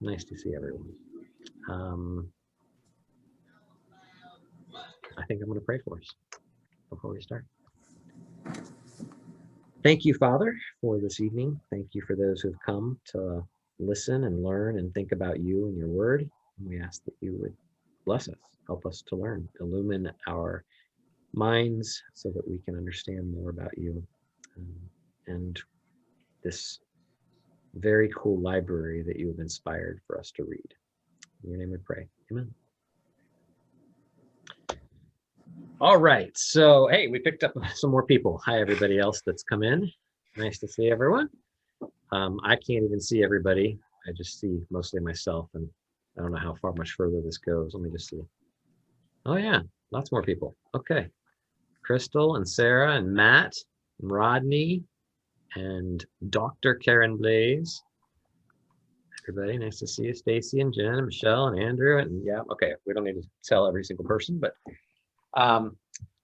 Nice to see everyone. I think I'm going to pray for us before we start. Thank you, Father, for this evening. Thank you for those who've come to listen and learn and think about you and your word. And we ask that you would bless us, help us to learn, illumine our minds so that we can understand more about you and this very cool library that you have inspired for us to read. In your name we pray. Amen. All right. So, hey, we picked up some more people. Hi, everybody else that's come in. Nice to see everyone. I can't even see everybody. I just see mostly myself, and I don't know how much further this goes. Let me just see. Oh, yeah. Lots more people. Okay. Crystal and Sarah and Matt and Rodney and Dr. Karen Blaze. Everybody, nice to see you. Stacy and Jen and Michelle and Andrew. And yeah, okay. We don't need to tell every single person, but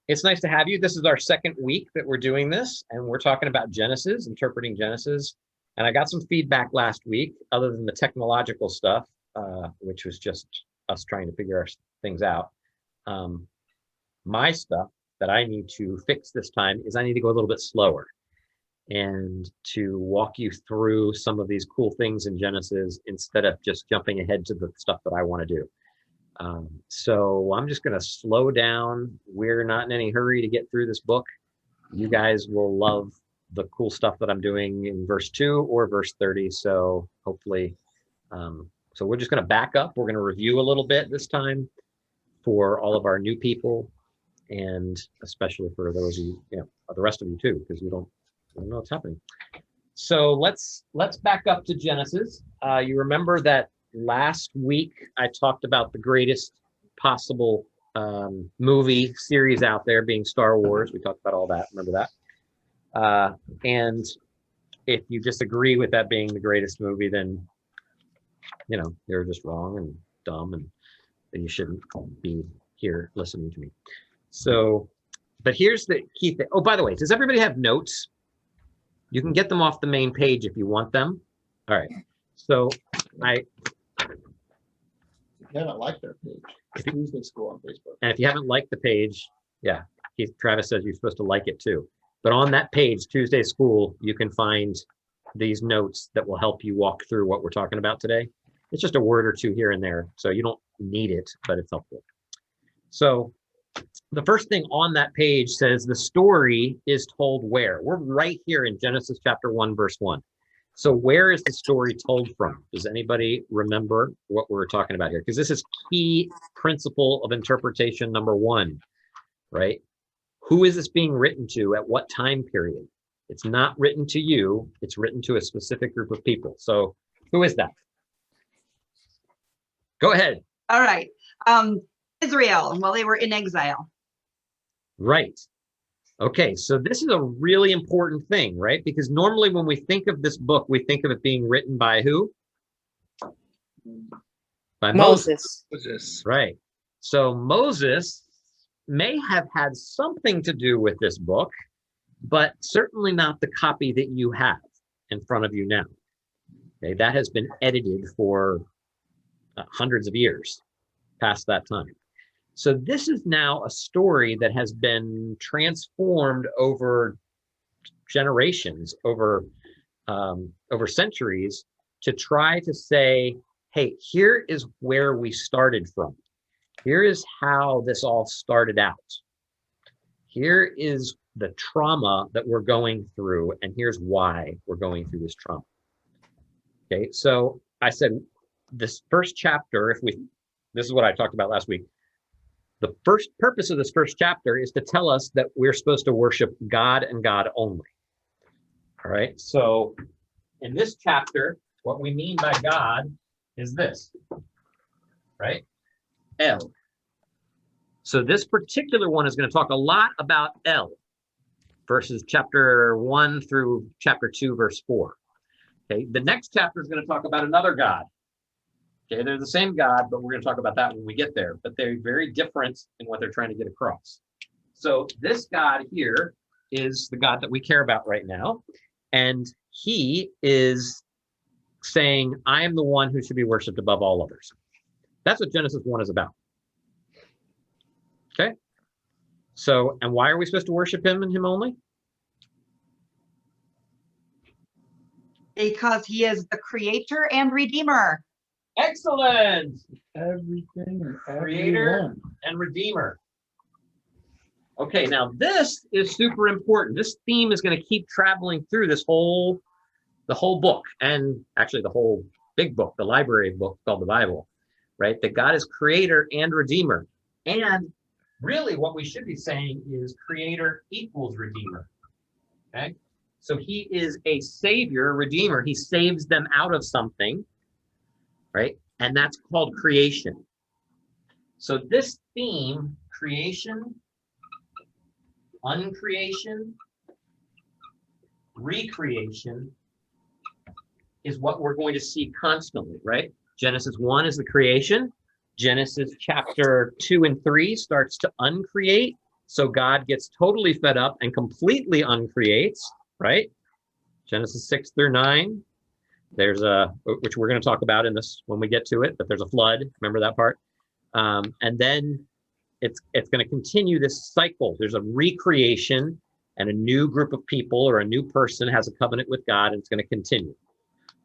it's nice to have you. This is our second week that we're doing this, and we're talking about Genesis, interpreting Genesis. And I got some feedback last week, other than the technological stuff, which was just us trying to figure our things out. My stuff that I need to fix this time is I need to go a little bit slower and to walk you through some of these cool things in Genesis instead of just jumping ahead to the stuff that I want to do. So I'm just going to slow down. We're not in any hurry to get through this book. You guys will love the cool stuff that I'm doing in verse 2 or verse 30. So hopefully, so we're just going to back up. We're going to review a little bit this time for all of our new people, and especially for those of you, the rest of you too, because you don't know what's happening. So let's back up to Genesis. You remember that last week I talked about the greatest possible movie series out there being Star Wars. We talked about all that. Remember that? And if you disagree with that being the greatest movie, then you're just wrong and dumb, and then you shouldn't be here listening to me. So, but here's the key thing. Oh, by the way, does everybody have notes? You can get them off the main page if you want them. All right. So I haven't liked their page. It's Tuesday School on Facebook. And if you haven't liked the page, yeah, Travis says you're supposed to like it too. But on that page, Tuesday School, you can find these notes that will help you walk through what we're talking about today. It's just a word or two here and there, so you don't need it, but it's helpful. So the first thing on that page says the story is told where? We're right here in Genesis chapter 1, verse 1. So where is the story told from? Does anybody remember what we're talking about here? Because this is key principle of interpretation number 1, right? Who is this being written to at what time period? It's not written to you. It's written to a specific group of people. So who is that? Go ahead. All right. Israel, while they were in exile. Right. Okay, so this is a really important thing, right? Because normally when we think of this book, we think of it being written by who? By Moses. Right. So Moses may have had something to do with this book, but certainly not the copy that you have in front of you now. Okay, that has been edited for hundreds of years past that time. So this is now a story that has been transformed over generations, over centuries, to try to say, hey, here is where we started from. Here is how this all started out. Here is the trauma that we're going through, and here's why we're going through this trauma. Okay, so I said this first chapter, this is what I talked about last week. The first purpose of this first chapter is to tell us that we're supposed to worship God and God only. All right. So in this chapter, what we mean by God is this, right? El. So this particular one is going to talk a lot about El, verses chapter 1 through chapter 2, verse 4. Okay. The next chapter is going to talk about another God. Okay, they're the same God, but we're going to talk about that when we get there. But they're very different in what they're trying to get across. So this God here is the God that we care about right now. And he is saying, I am the one who should be worshiped above all others. That's what Genesis 1 is about. Okay? So, and why are we supposed to worship him and him only? Because he is the creator and redeemer. Excellent! Everything and Creator everyone. and Redeemer. Okay, now this is super important. This theme is going to keep traveling through the whole book, and actually the whole big book, the library book called the Bible, right? That God is creator and redeemer. And really what we should be saying is creator equals redeemer. Okay? So he is a savior, redeemer. He saves them out of something, right? And that's called creation. So this theme, creation, uncreation, recreation, is what we're going to see constantly, right? Genesis 1 is the creation. Genesis chapter 2 and 3 starts to uncreate. So God gets totally fed up and completely uncreates, right? Genesis 6 through 9. There's which we're going to talk about in this when we get to it, but there's a flood. Remember that part? And then it's going to continue this cycle. There's a recreation, and a new group of people or a new person has a covenant with God, and it's going to continue.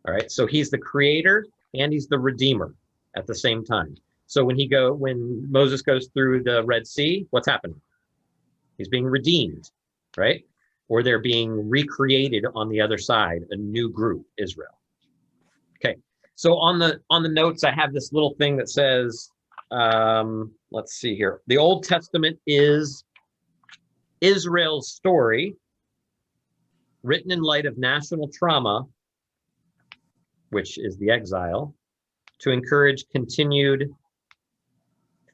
All right. So he's the creator and he's the redeemer at the same time. So when Moses goes through the Red Sea, what's happening? He's being redeemed, right? Or they're being recreated on the other side, a new group, Israel. Okay. So on the notes, I have this little thing that says, let's see here. The Old Testament is Israel's story written in light of national trauma, which is the exile, to encourage continued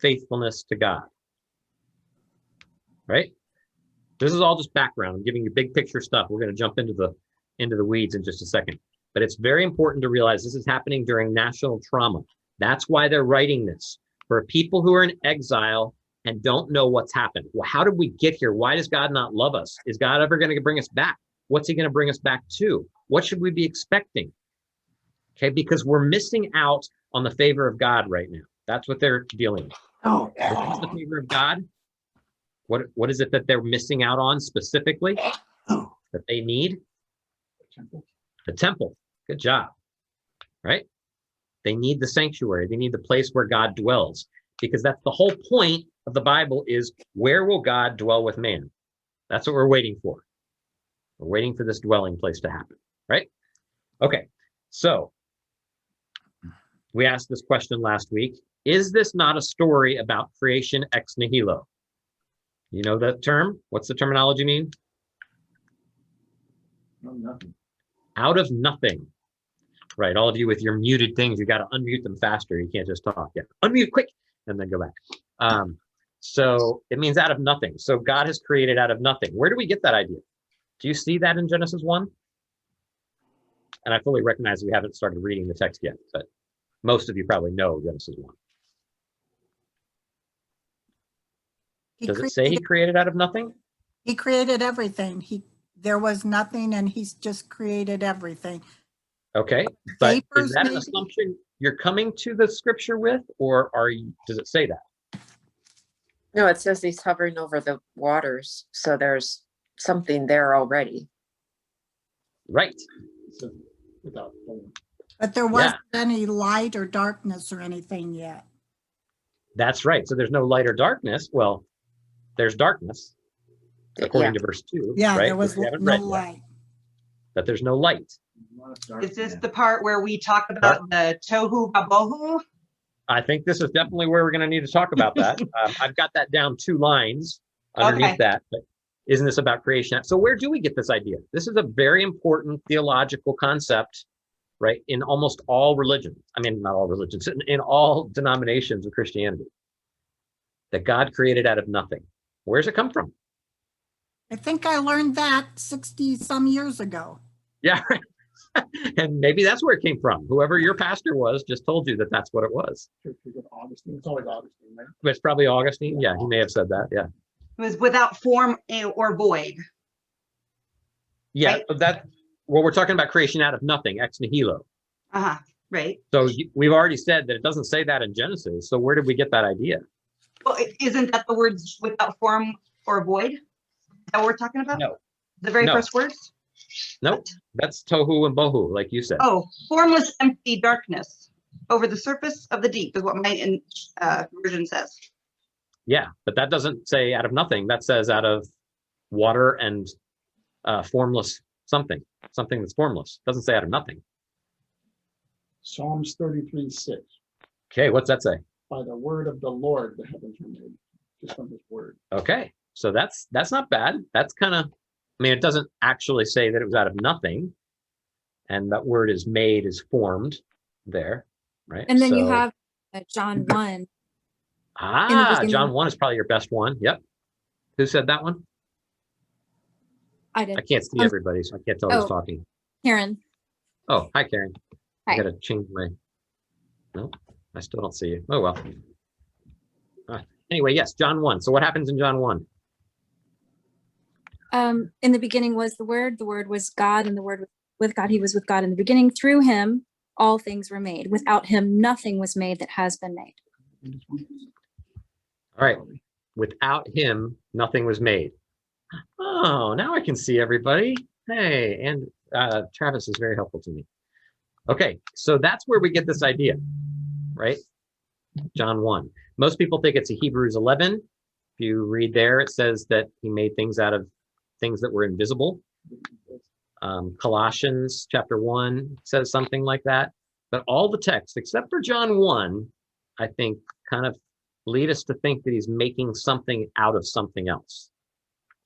faithfulness to God. Right? This is all just background. I'm giving you big picture stuff. We're going to jump into the weeds in just a second. But it's very important to realize this is happening during national trauma. That's why they're writing this. For people who are in exile and don't know what's happened. Well, how did we get here? Why does God not love us? Is God ever going to bring us back? What's he going to bring us back to? What should we be expecting? Okay, because we're missing out on the favor of God right now. That's what they're dealing with. Oh, What's the favor of God? What is it that they're missing out on specifically that they need? The temple. Good job. Right? They need the sanctuary. They need the place where God dwells, because that's the whole point of the Bible is, where will God dwell with man? That's what we're waiting for. We're waiting for this dwelling place to happen, right? Okay, so we asked this question last week. Is this not a story about creation ex nihilo? You know that term? What's the terminology mean? no, nothing. Out of nothing. Right, all of you with your muted things, you got to unmute them faster. You can't just talk. Yeah, unmute quick and then go back. So it means out of nothing. So God has created out of nothing. Where do we get that idea? Do you see that in Genesis 1? And I fully recognize we haven't started reading the text yet, but most of you probably know Genesis 1. Does it say he created out of nothing? He created everything. There was nothing, and he's just created everything. Okay, but Vapors, is that an maybe? assumption you're coming to the scripture with, or does it say that? No, it says he's hovering over the waters, so there's something there already. Right. So, without form. But there wasn't any light or darkness or anything yet. That's right. So there's no light or darkness. Well, there's darkness, according to verse 2. Yeah, right? there was Which we haven't no read yet. light. That there's no light. Is this the part where we talk about the tohu babohu? I think this is definitely where we're going to need to talk about that. I've got that down 2 lines underneath Okay. that. But isn't this about creation? So where do we get this idea? This is a very important theological concept, right? In almost all religions. I mean, not all religions, in all denominations of Christianity. That God created out of nothing. Where's it come from? I think I learned that 60 some years ago. Yeah, right. And maybe that's where it came from. Whoever your pastor was just told you that that's what it was. Augustine. It's always Augustine, right? It's probably Augustine. Yeah, he may have said that. Yeah. It was without form or void. Yeah, Right. but we're talking about creation out of nothing, ex nihilo. Right. So we've already said that it doesn't say that in Genesis. So where did we get that idea? Well, isn't that the words without form or void? Is that what we're talking about? No. The very No. first words? Nope. That's tohu and bohu, like you said. Oh, formless, empty darkness over the surface of the deep is what my version says. Yeah, but that doesn't say out of nothing. That says out of water and formless something that's formless. Doesn't say out of nothing. Psalms 33:6. Okay, what's that say? By the word of the Lord, the heavens were made. Just from his word. Okay, so that's not bad. That's kind of, I mean, it doesn't actually say that it was out of nothing, and that word is made, is formed there, right? And then you So- have John 1. John beginning. 1 is probably your best one. Yep. Who said that one? I did. I can't see everybody, so I can't tell who's Oh. talking. Karen. Oh, hi, Karen. I Hi. gotta change my, no, I still don't see you. Oh, well. Anyway, yes, John 1. So what happens in John 1? In the beginning was the Word was God, and the Word was with God. He was with God in the beginning. Through him, all things were made. Without him, nothing was made that has been made. All right. Without him, nothing was made. Oh, now I can see everybody. Hey, and Travis is very helpful to me. Okay, so that's where we get this idea, right? John 1. Most people think it's a Hebrews 11. If you read there, it says that he made things out of things that were invisible. Colossians chapter 1 says something like that. But all the texts, except for John 1, I think kind of lead us to think that he's making something out of something else.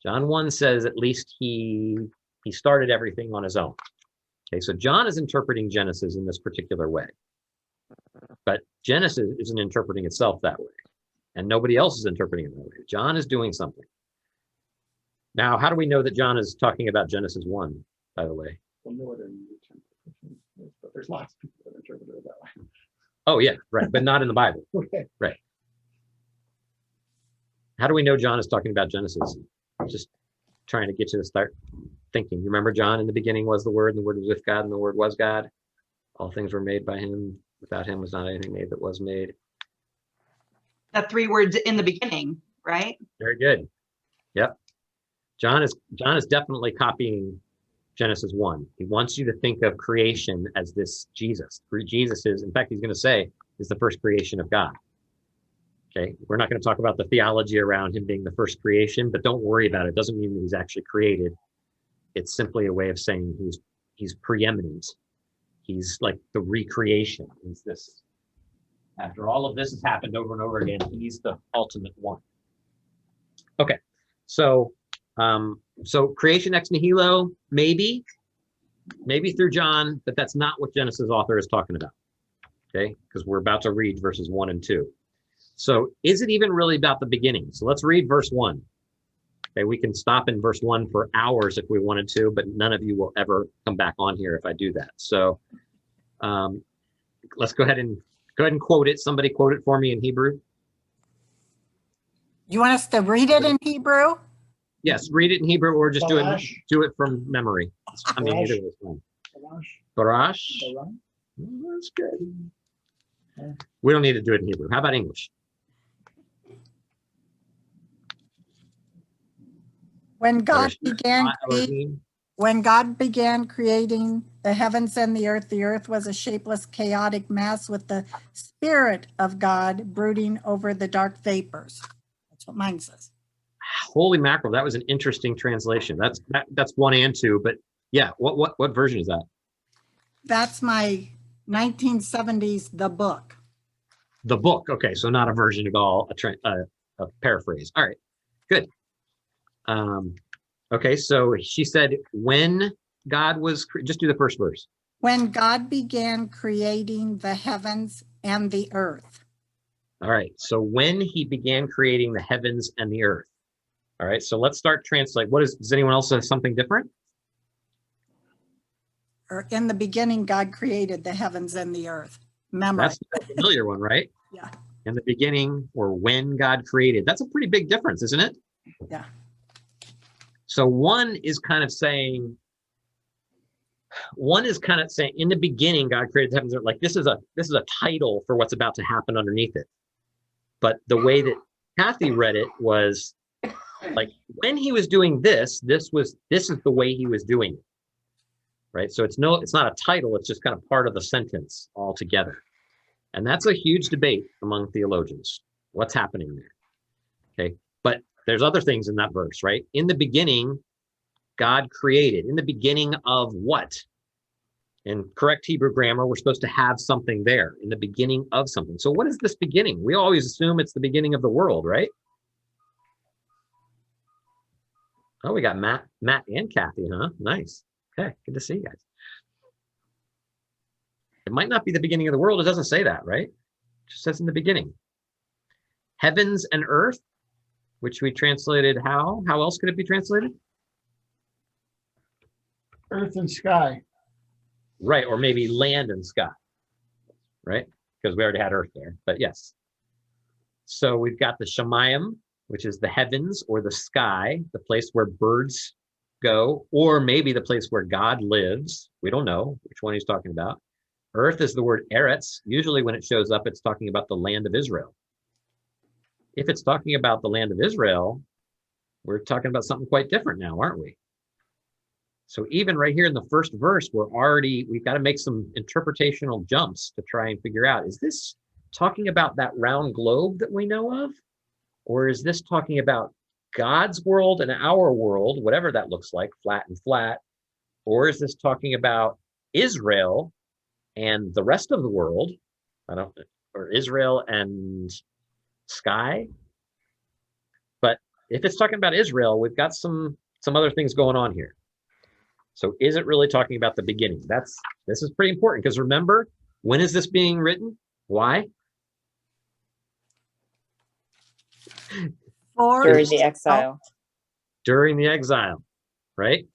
John 1 says at least he started everything on his own. Okay, so John is interpreting Genesis in this particular way. But Genesis isn't interpreting itself that way. And nobody else is interpreting it that way. John is doing something. Now, how do we know that John is talking about Genesis 1, by the way? We'll know it in New Testament, but there's lots of people that interpret it that way. Oh, yeah, right, but not in the Bible. Okay. How do we know John is talking about Genesis? Just trying to get you to start thinking. You remember John, in the beginning was the Word, and the Word was with God, and the Word was God. All things were made by him. Without him was not anything made that was made. The three words in the beginning, right? Very good. Yep. John is definitely copying Genesis 1. He wants you to think of creation as this Jesus. Jesus is, in fact, he's going to say, is the first creation of God. Okay, we're not going to talk about the theology around him being the first creation, but don't worry about it. It doesn't mean that he's actually created. It's simply a way of saying he's preeminent. He's like the recreation. He's this. After all of this has happened over and over again, he's the ultimate one. Okay, so creation ex nihilo, maybe through John, but that's not what Genesis author is talking about. Okay, because we're about to read verses 1 and 2. So is it even really about the beginning? So let's read verse 1. Okay, we can stop in verse 1 for hours if we wanted to, but none of you will ever come back on here if I do that. So let's go ahead and quote it. Somebody quote it for me in Hebrew. You want us to read it in Hebrew? Yes, read it in Hebrew or just Barash. do it from memory. I mean, either way is fine. Barash. Oh, that's good. We don't need to do it in Hebrew. How about English? When God Barash. began Elohim. When God began creating the heavens and the earth was a shapeless, chaotic mass with the Spirit of God brooding over the dark vapors. That's what mine says. Holy mackerel, that was an interesting translation. That's 1 and 2, but yeah, what version is that? That's my 1970s, the book. The book. Okay, so not a version at all, a paraphrase. All right, good. Okay, so she said when God was, just do the first verse. When God began creating the heavens and the earth. All right, so when he began creating the heavens and the earth. All right, so let's start translate. Does anyone else have something different? Or in the beginning, God created the heavens and the earth. Memory. That's the familiar one, right? Yeah. In the beginning, or when God created. That's a pretty big difference, isn't it? Yeah. So 1 is kind of saying one is kind of saying in the beginning, God created the heavens and earth. Like this is a title for what's about to happen underneath it. But the way that Kathy read it was like when he was doing this is the way he was doing it. Right. So it's not a title, it's just kind of part of the sentence altogether. And that's a huge debate among theologians. What's happening there? Okay. But there's other things in that verse, right? In the beginning, God created. In the beginning of what? In correct Hebrew grammar, we're supposed to have something there in the beginning of something. So what is this beginning? We always assume it's the beginning of the world, right? Oh, we got Matt and Kathy, huh? Nice. Okay, good to see you guys. It might not be the beginning of the world. It doesn't say that, right? It just says in the beginning. Heavens and earth, which we translated how? How else could it be translated? Earth and sky. Right, or maybe land and sky, right? Because we already had earth there, but yes. So we've got the Shemayim, which is the heavens or the sky, the place where birds go, or maybe the place where God lives. We don't know which one he's talking about. Earth is the word Eretz. Usually when it shows up, it's talking about the land of Israel. If it's talking about the land of Israel, we're talking about something quite different now, aren't we? So even right here in the first verse, we've got to make some interpretational jumps to try and figure out, is this talking about that round globe that we know of? Or is this talking about God's world and our world, whatever that looks like, flat and flat? Or is this talking about Israel and the rest of the world? Or Israel and sky? But if it's talking about Israel, we've got some other things going on here. So is it really talking about the beginning? This is pretty important because remember, when is this being written? Why? During the exile. During the exile, right?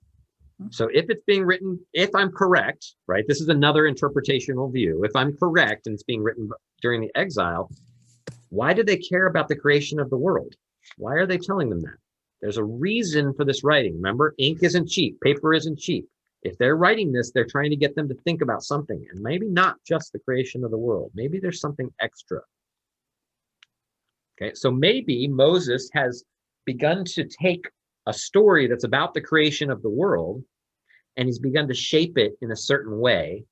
So if it's being written, if I'm correct, right? This is another interpretational view. If I'm correct and it's being written during the exile, why do they care about the creation of the world? Why are they telling them that? There's a reason for this writing. Remember, ink isn't cheap. Paper isn't cheap. If they're writing this, they're trying to get them to think about something, and maybe not just the creation of the world. Maybe there's something extra. Okay, so maybe Moses has begun to take a story that's about the creation of the world, and he's begun to shape it in a certain way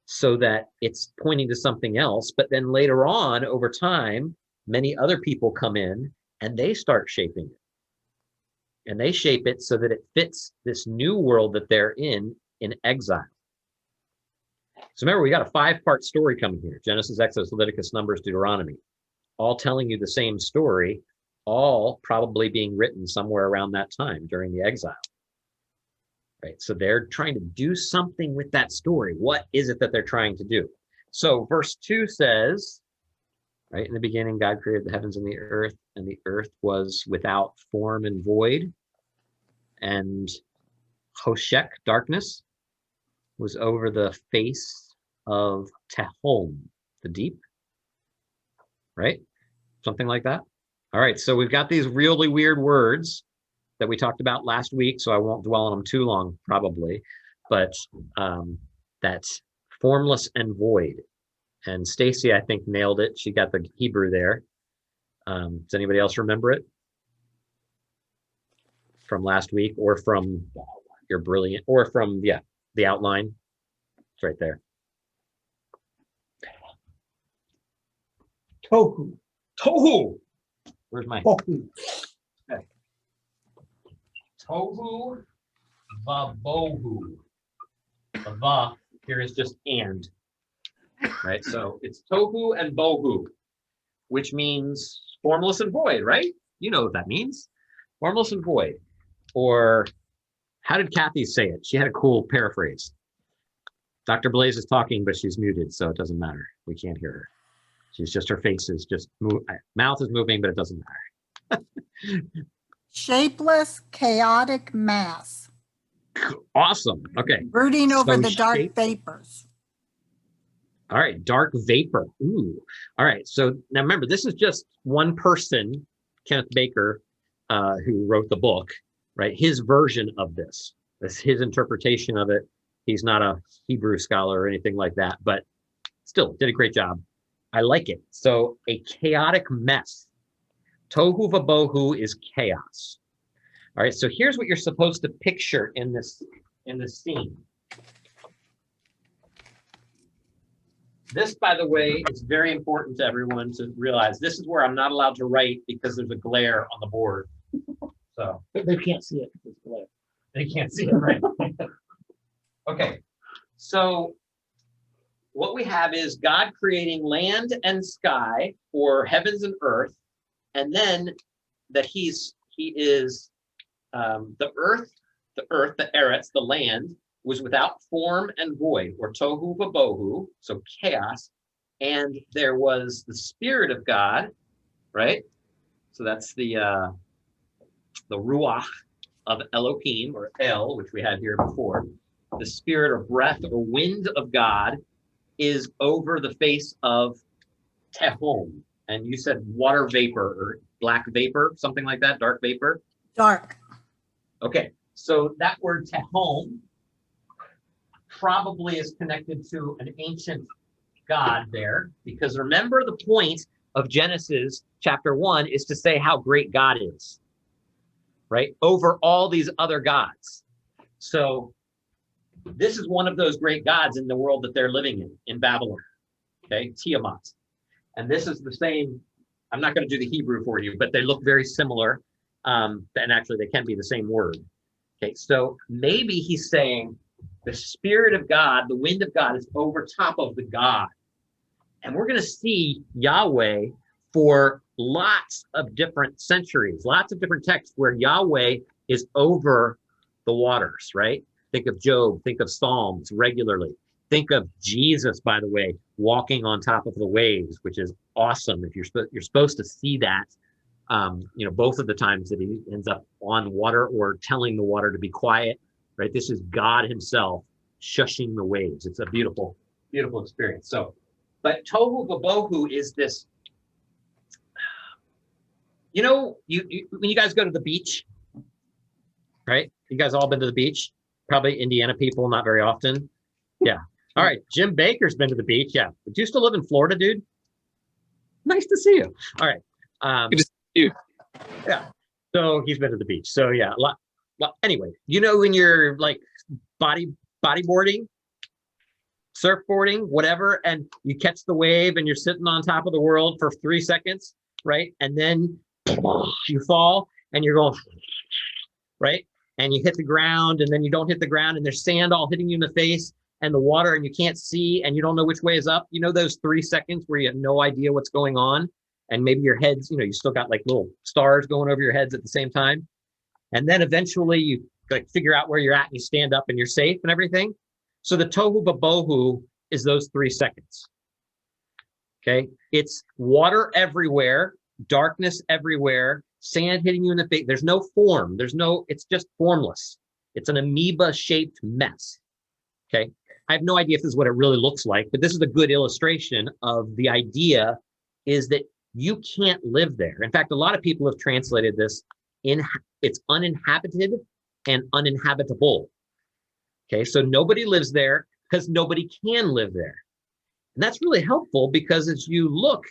so that it's pointing to something else. But then later on, over time, many other people come in and they start shaping it. And they shape it so that it fits this new world that they're in exile. So remember, we got a 5-part story coming here. Genesis, Exodus, Leviticus, Numbers, Deuteronomy. All telling you the same story, all probably being written somewhere around that time during the exile. Right? So they're trying to do something with that story. What is it that they're trying to do? So verse 2 says, right, in the beginning, God created the heavens and the earth was without form and void. And Hoshek, darkness, was over the face of Tehom, the deep. Right? Something like that. All right, so we've got these really weird words that we talked about last week, so I won't dwell on them too long, probably. But that's formless and void. And Stacy, I think, nailed it. She got the Hebrew there. Does anybody else remember it from last week, or from your brilliant, or from the outline? It's right there. Tohu. Tohu. Where's my Tohu. okay. Tohu vabohu. The va here is just and. Right, so it's tohu and bohu, which means formless and void, right? You know what that means. Formless and void. Or how did Kathy say it? She had a cool paraphrase. Dr. Blaze is talking, but she's muted, so it doesn't matter. We can't hear her. She's just, her face is just, mouth is moving, but it doesn't matter. Shapeless, chaotic mass. Awesome. Okay. Brooding over So the dark shape- vapors. All right, dark vapor. Ooh. All right. So now remember, this is just one person, Kenneth Baker, who wrote the book, right? His version of this. That's his interpretation of it. He's not a Hebrew scholar or anything like that, but still did a great job. I like it. So a chaotic mess. Tohu vabohu is chaos. All right, so here's what you're supposed to picture in this scene. This, by the way, is very important to everyone to realize. This is where I'm not allowed to write because there's a glare on the board. So But they can't see it because it's glare. they can't see it, right? Okay, so what we have is God creating land and sky, or heavens and earth, and then that he is the earth, the eretz, the land, was without form and void, or tohu vabohu, so chaos, and there was the Spirit of God, right? So that's the ruach of Elohim, or El, which we had here before. The spirit or breath or wind of God is over the face of Tehom. And you said water vapor or black vapor, something like that, dark vapor. Dark. Okay, so that word Tehom probably is connected to an ancient God there, because remember the point of Genesis chapter 1 is to say how great God is, right? Over all these other gods. So this is one of those great gods in the world that they're living in Babylon, okay, Tiamat. And this is the same, I'm not going to do the Hebrew for you, but they look very similar. And actually they can be the same word. Okay, so maybe he's saying the Spirit of God, the wind of God is over top of the God. And we're going to see Yahweh for lots of different centuries, lots of different texts where Yahweh is over the waters, right? Think of Job, think of Psalms regularly. Think of Jesus, by the way, walking on top of the waves, which is awesome. If you're supposed to see that, both of the times that he ends up on water or telling the water to be quiet, right? This is God himself shushing the waves. It's a beautiful, beautiful experience. So, but Tohu Vabohu is this, you when you guys go to the beach, right? You guys all been to the beach? Probably Indiana people, not very often. Yeah. All right. Jim Baker's been to the beach. Yeah. Do you still live in Florida, dude? Nice to see you. All right. Good to see you. Yeah. So he's been to the beach. So yeah. Anyway, when you're like bodyboarding, surfboarding, whatever, and you catch the wave and you're sitting on top of the world for 3 seconds, right? And then you fall and you're going, right? And you hit the ground and then you don't hit the ground and there's sand all hitting you in the face and the water and you can't see and you don't know which way is up. Those 3 seconds where you have no idea what's going on and maybe your heads, you still got like little stars going over your heads at the same time. And then eventually you like figure out where you're at and you stand up and you're safe and everything. So the tohu vabohu is those 3 seconds. Okay. It's water everywhere, darkness everywhere, sand hitting you in the face. There's no form. It's just formless. It's an amoeba shaped mess. Okay. I have no idea if this is what it really looks like, but this is a good illustration of the idea is that you can't live there. In fact, a lot of people have translated this it's uninhabited and uninhabitable. Okay. So nobody lives there because nobody can live there. And that's really helpful because as you look,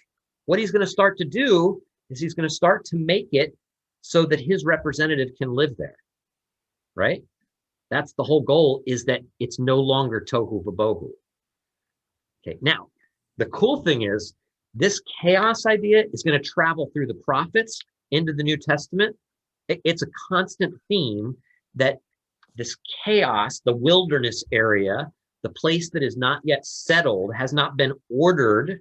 what he's going to start to do is he's going to start to make it so that his representative can live there, right? That's the whole goal, is that it's no longer tohu vabohu. Okay, now, the cool thing is this chaos idea is going to travel through the prophets into the New Testament. It's a constant theme that this chaos, the wilderness area, the place that is not yet settled, has not been ordered,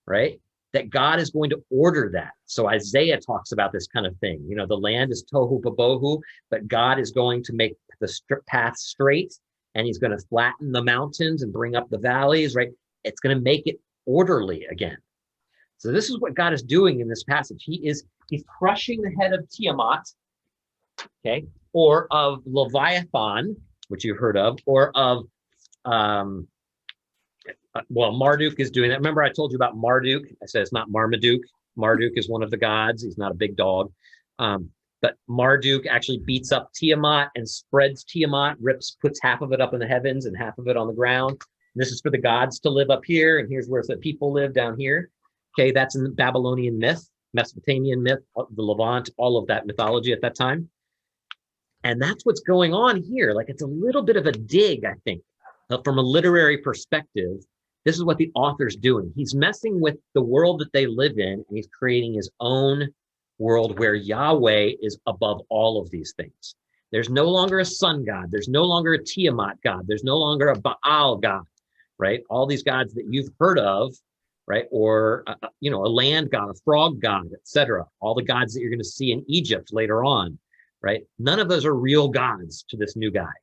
right? That God is going to order that. So Isaiah talks about this kind of thing. The land is tohu vabohu, but God is going to make the path straight and he's going to flatten the mountains and bring up the valleys, right? It's going to make it orderly again. So this is what God is doing in this passage. He's crushing the head of Tiamat, okay, or of Leviathan, which you've heard of, or of Marduk is doing that. Remember I told you about Marduk? I said it's not Marmaduke. Marduk is one of the gods. He's not a big dog. but Marduk actually beats up Tiamat and spreads Tiamat, puts half of it up in the heavens and half of it on the ground. This is for the gods to live up here, and here's where the people live down here. Okay, that's in the Babylonian myth, Mesopotamian myth, the Levant, all of that mythology at that time. And that's what's going on here. Like, it's a little bit of a dig, I think, from a literary perspective. This is what the author's doing. He's messing with the world that they live in, and he's creating his own world where Yahweh is above all of these things. There's no longer a sun god. There's no longer a Tiamat god. There's no longer a Baal god, right? All these gods that you've heard of, right? Or, a land god, a frog god, etc. All the gods that you're going to see in Egypt later on, right? None of those are real gods to this new guy,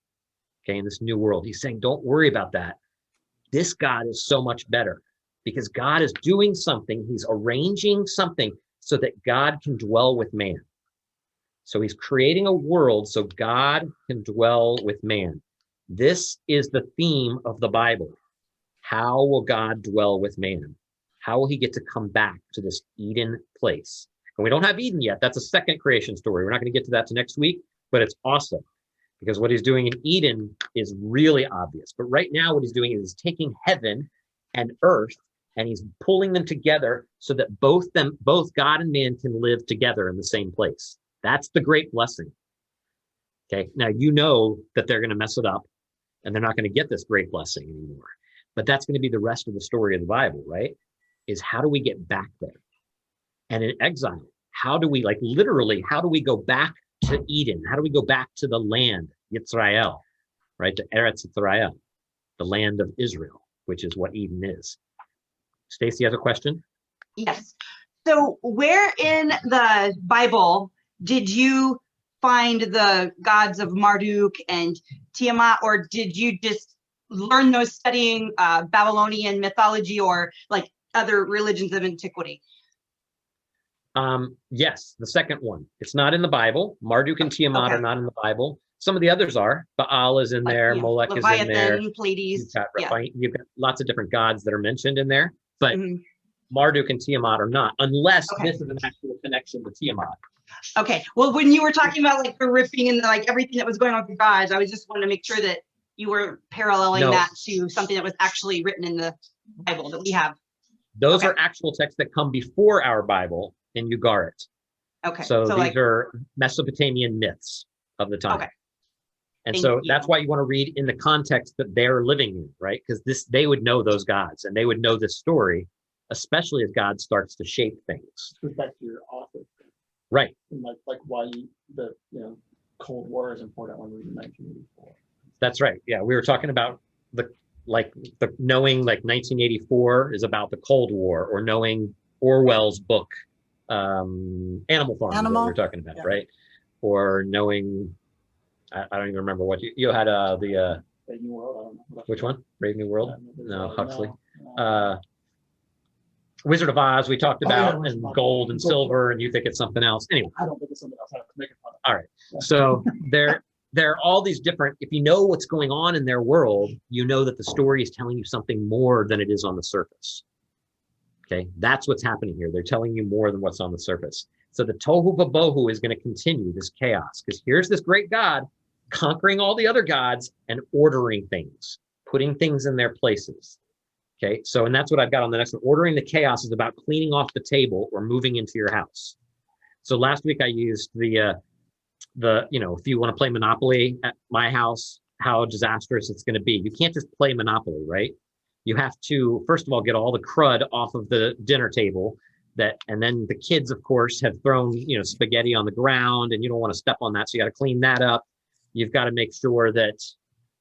okay, in this new world. He's saying, don't worry about that. This God is so much better because God is doing something. He's arranging something so that God can dwell with man. So he's creating a world so God can dwell with man. This is the theme of the Bible. How will God dwell with man? How will he get to come back to this Eden place? And we don't have Eden yet. That's a second creation story. We're not going to get to that to next week, but it's awesome because what he's doing in Eden is really obvious. But right now what he's doing is taking heaven and earth and he's pulling them together so that both God and man can live together in the same place. That's the great blessing. Okay, now you know that they're going to mess it up and they're not going to get this great blessing anymore. But that's going to be the rest of the story of the Bible, right? Is how do we get back there? And in exile, how do we, literally, how do we go back to Eden? How do we go back to the land, Yisrael, right? To Eretz Yisrael, the land of Israel, which is what Eden is. Stacy has a question? Yes. So where in the Bible did you find the gods of Marduk and Tiamat, or did you just learn those studying Babylonian mythology or other religions of antiquity? Yes, the second one. It's not in the Bible. Marduk and Tiamat are not in the Bible. Some of the others are. Baal is in there. Molech is in there. Pleiades. You've got lots of different gods that are mentioned in there. But Marduk and Tiamat are not, unless this is an actual connection to Tiamat. Okay. Well, when you were talking about the ripping and everything that was going on with the gods, I was just wanting to make sure that you were paralleling that to something that was actually written in the Bible that we have. Those are actual texts that come before our Bible in Ugarit. Okay. So these are Mesopotamian myths of the time. Okay. And Thank so you. that's why you want to read in the context that they're living in, right? Because they would know those gods and they would know this story, especially as God starts to shape things. Goes back to your author thing. Right. And why the Cold War is important when we read 1984. That's right. Yeah, we were talking about the knowing 1984 is about the Cold War, or knowing Orwell's book, Animal Farm, is what we were talking about, right? Or knowing, I don't even remember what you had the Brave New World, I don't know. which one? Brave New World? No, Huxley. No. Wizard of Oz we talked about, Wizard and of Oz. gold and silver, and you think it's something else. Anyway, I don't think it's something else. I have to make it fun. all right. So there are all these different, if you know what's going on in their world, you know that the story is telling you something more than it is on the surface. Okay, that's what's happening here. They're telling you more than what's on the surface. So the tohu vabohu is going to continue, this chaos, because here's this great God conquering all the other gods and ordering things, putting things in their places. Okay, so, and that's what I've got on the next one. Ordering the chaos is about cleaning off the table or moving into your house. So last week I used the if you want to play Monopoly at my house, how disastrous it's going to be. You can't just play Monopoly, right? You have to, first of all, get all the crud off of the dinner table, and then the kids, of course, have thrown, spaghetti on the ground, and you don't want to step on that. So you got to clean that up. You've got to make sure that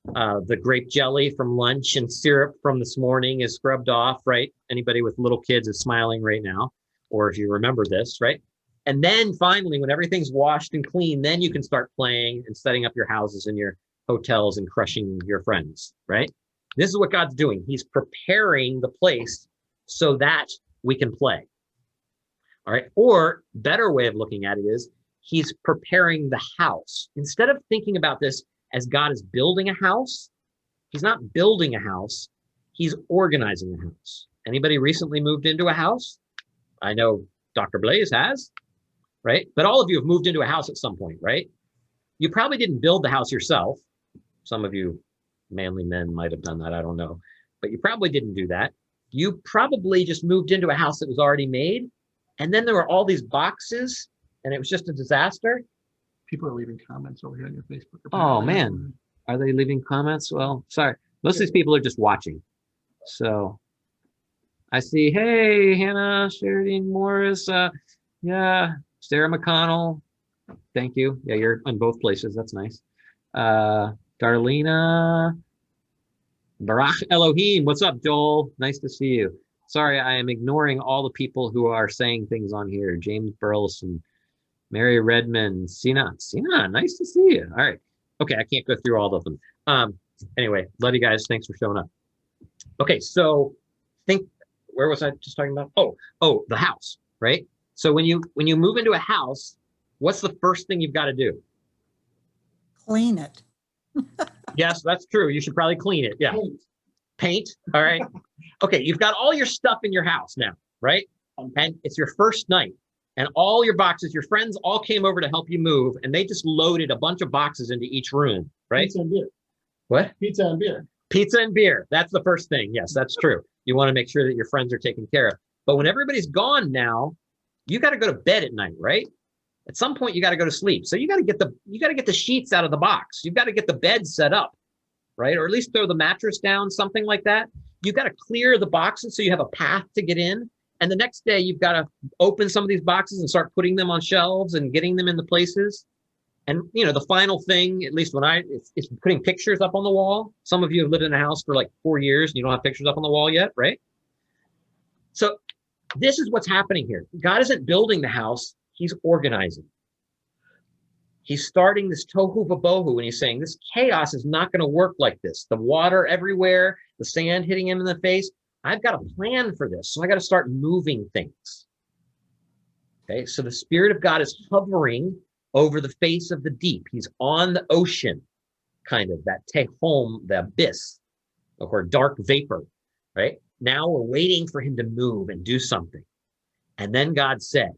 the grape jelly from lunch and syrup from this morning is scrubbed off, right? Anybody with little kids is smiling right now, or if you remember this, right? And then finally, when everything's washed and clean, then you can start playing and setting up your houses and your hotels and crushing your friends, right? This is what God's doing. He's preparing the place so that we can play. All right. Or better way of looking at it is he's preparing the house. Instead of thinking about this as God is building a house, he's not building a house. He's organizing a house. Anybody recently moved into a house? I know Dr. Blaze has. right? But all of you have moved into a house at some point, right? You probably didn't build the house yourself. Some of you manly men might have done that, I don't know. But you probably didn't do that. You probably just moved into a house that was already made. And then there were all these boxes and it was just a disaster. People are leaving comments over here on your Facebook. Oh, man. Are they leaving comments? Well, sorry. Most of these people are just watching. So I see, hey, Hannah, Sheridan Morris, yeah, Sarah McConnell. Thank you. Yeah, you're on both places. That's nice. Darlena, Barak Elohim. What's up, Joel? Nice to see you. Sorry, I am ignoring all the people who are saying things on here. James Burleson, Mary Redmond, Sina, nice to see you. All right. Okay, I can't go through all of them. Anyway, love you guys. Thanks for showing up. Okay, so where was I just talking about? Oh, the house, right? So when you move into a house, what's the first thing you've got to do? Clean it. Yes, that's true. You should probably clean it. Yeah. Paint. All right. Okay, you've got all your stuff in your house now, right? And it's your first night. And all your boxes, your friends all came over to help you move, and they just loaded a bunch of boxes into each room, right? Pizza and beer. What? Pizza and beer. Pizza and beer. That's the first thing. Yes, that's true. You want to make sure that your friends are taken care of. But when everybody's gone now, you got to go to bed at night, right? At some point, you got to go to sleep. So you got to get the sheets out of the box. You've got to get the bed set up, right? Or at least throw the mattress down, something like that. You've got to clear the boxes so you have a path to get in. And the next day, you've got to open some of these boxes and start putting them on shelves and getting them in the places. And, the final thing, at least it's putting pictures up on the wall. Some of you have lived in a house for like 4 years and you don't have pictures up on the wall yet, right? So this is what's happening here. God isn't building the house. He's organizing. He's starting this tohu vabohu and he's saying this chaos is not going to work like this. The water everywhere, the sand hitting him in the face. I've got a plan for this. So I got to start moving things. Okay, so the Spirit of God is hovering over the face of the deep. He's on the ocean, kind of that tehom, the abyss, or dark vapor, right? Now we're waiting for him to move and do something. And then God said,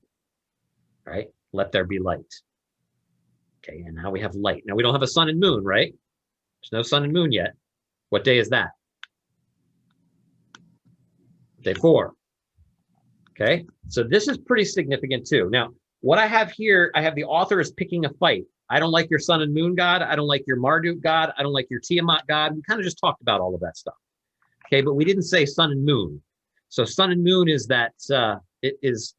right, let there be light. Okay, and now we have light. Now we don't have a sun and moon, right? There's no sun and moon yet. What day is that? Day 4. Okay, so this is pretty significant too. Now, what I have here, I have the author is picking a fight. I don't like your sun and moon God. I don't like your Marduk God. I don't like your Tiamat God. We kind of just talked about all of that stuff. Okay, but we didn't say sun and moon. So sun and moon is that, it is,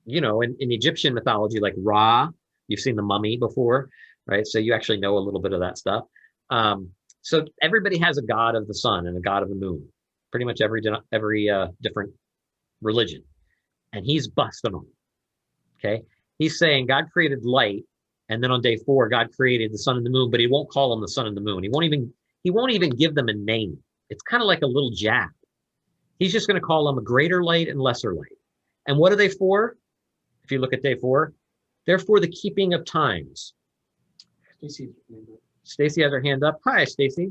in Egyptian mythology, like Ra, you've seen the mummy before, right? So you actually know a little bit of that stuff. So everybody has a god of the sun and a god of the moon. Pretty much every different religion, and he's busting them. Okay, he's saying God created light, and then on day 4, God created the sun and the moon, but he won't call them the sun and the moon. He won't even give them a name. It's kind of like a little jab. He's just going to call them a greater light and lesser light. And what are they for? If you look at day 4, they're for the keeping of times. Stacy has her hand up. Hi, Stacy.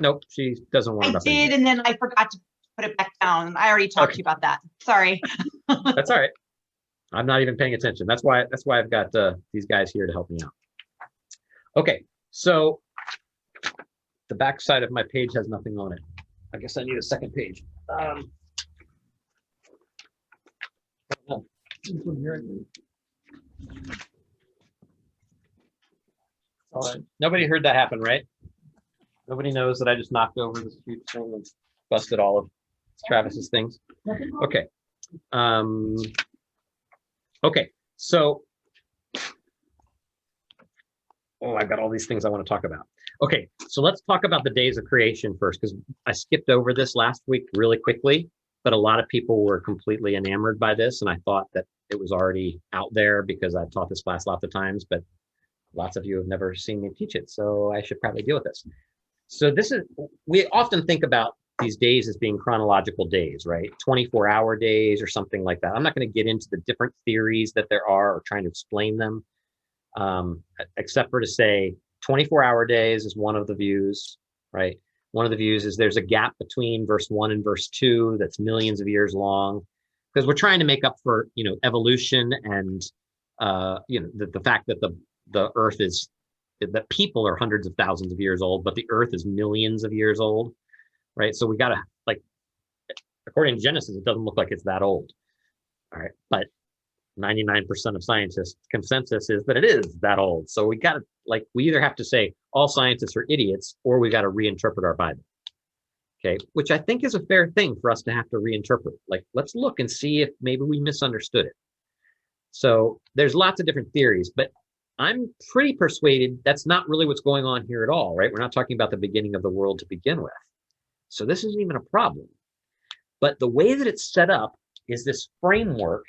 Nope, she doesn't want I it up did, anymore. and then I forgot to put it back down. I already talked to you about that. Sorry. That's all right. I'm not even paying attention. That's why I've got these guys here to help me out. Okay, so the back side of my page has nothing on it. I guess I need a second page. Nobody heard that happen, right? Nobody knows that I just knocked over this huge thing and busted all of Travis's things. Okay. Okay, so I've got all these things I want to talk about. Okay, so let's talk about the days of creation first, because I skipped over this last week really quickly, but a lot of people were completely enamored by this, and I thought that it was already out there because I've taught this class lots of times, but lots of you have never seen me teach it, so I should probably deal with this. So we often think about these days as being chronological days, right? 24-hour days or something like that. I'm not going to get into the different theories that there are or trying to explain them, except for to say 24-hour days is one of the views, right? One of the views is there's a gap between verse 1 and verse 2 that's millions of years long. because we're trying to make up for, evolution and, the fact that the earth is, that people are hundreds of thousands of years old, but the earth is millions of years old, right? So we got to, like, according to Genesis, it doesn't look like it's that old. All right. But 99% of scientists' consensus is that it is that old. So we got to, like, we either have to say all scientists are idiots, or we got to reinterpret our Bible. Okay. Which I think is a fair thing for us to have to reinterpret. Like, let's look and see if maybe we misunderstood it. So there's lots of different theories, but I'm pretty persuaded that's not really what's going on here at all, right? We're not talking about the beginning of the world to begin with. So this isn't even a problem. But the way that it's set up is this framework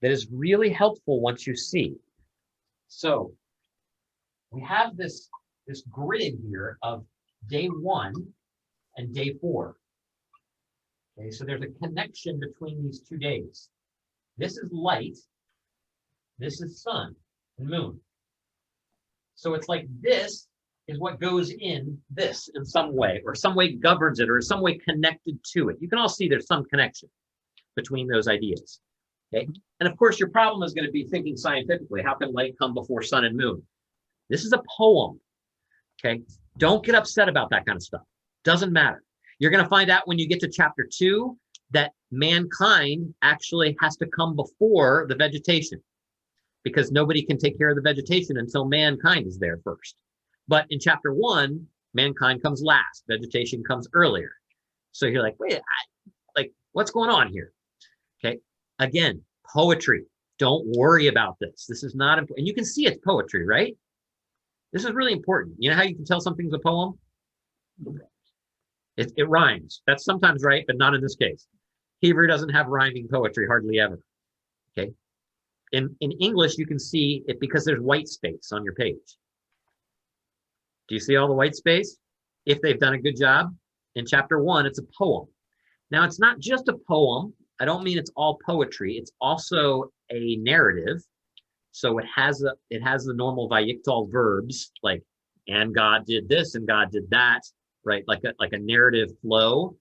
that is really helpful once you see. So we have this grid here of day 1 and day 4. Okay, so there's a connection between these 2 days. This is light, this is sun and moon. So it's like this is what goes in this in some way, or some way governs it, or in some way connected to it. You can all see there's some connection between those ideas. Okay. And of course, your problem is going to be thinking scientifically. How can light come before sun and moon? This is a poem. Okay. Don't get upset about that kind of stuff. Doesn't matter. You're going to find out when you get to chapter 2 that mankind actually has to come before the vegetation, because nobody can take care of the vegetation until mankind is there first. But in chapter 1, mankind comes last, vegetation comes earlier. So you're like, wait, what's going on here? Okay. Again, poetry. Don't worry about this. This is not important. And you can see it's poetry, right? This is really important. You know how you can tell something's a poem? It rhymes. That's sometimes right, but not in this case. Hebrew doesn't have rhyming poetry hardly ever. Okay. In English, you can see it because there's white space on your page. Do you see all the white space? If they've done a good job, in chapter 1, it's a poem. Now, it's not just a poem. I don't mean it's all poetry. It's also a narrative. So it has the normal Vayiktal verbs, like, and God did this and God did that, right? Like a narrative flow.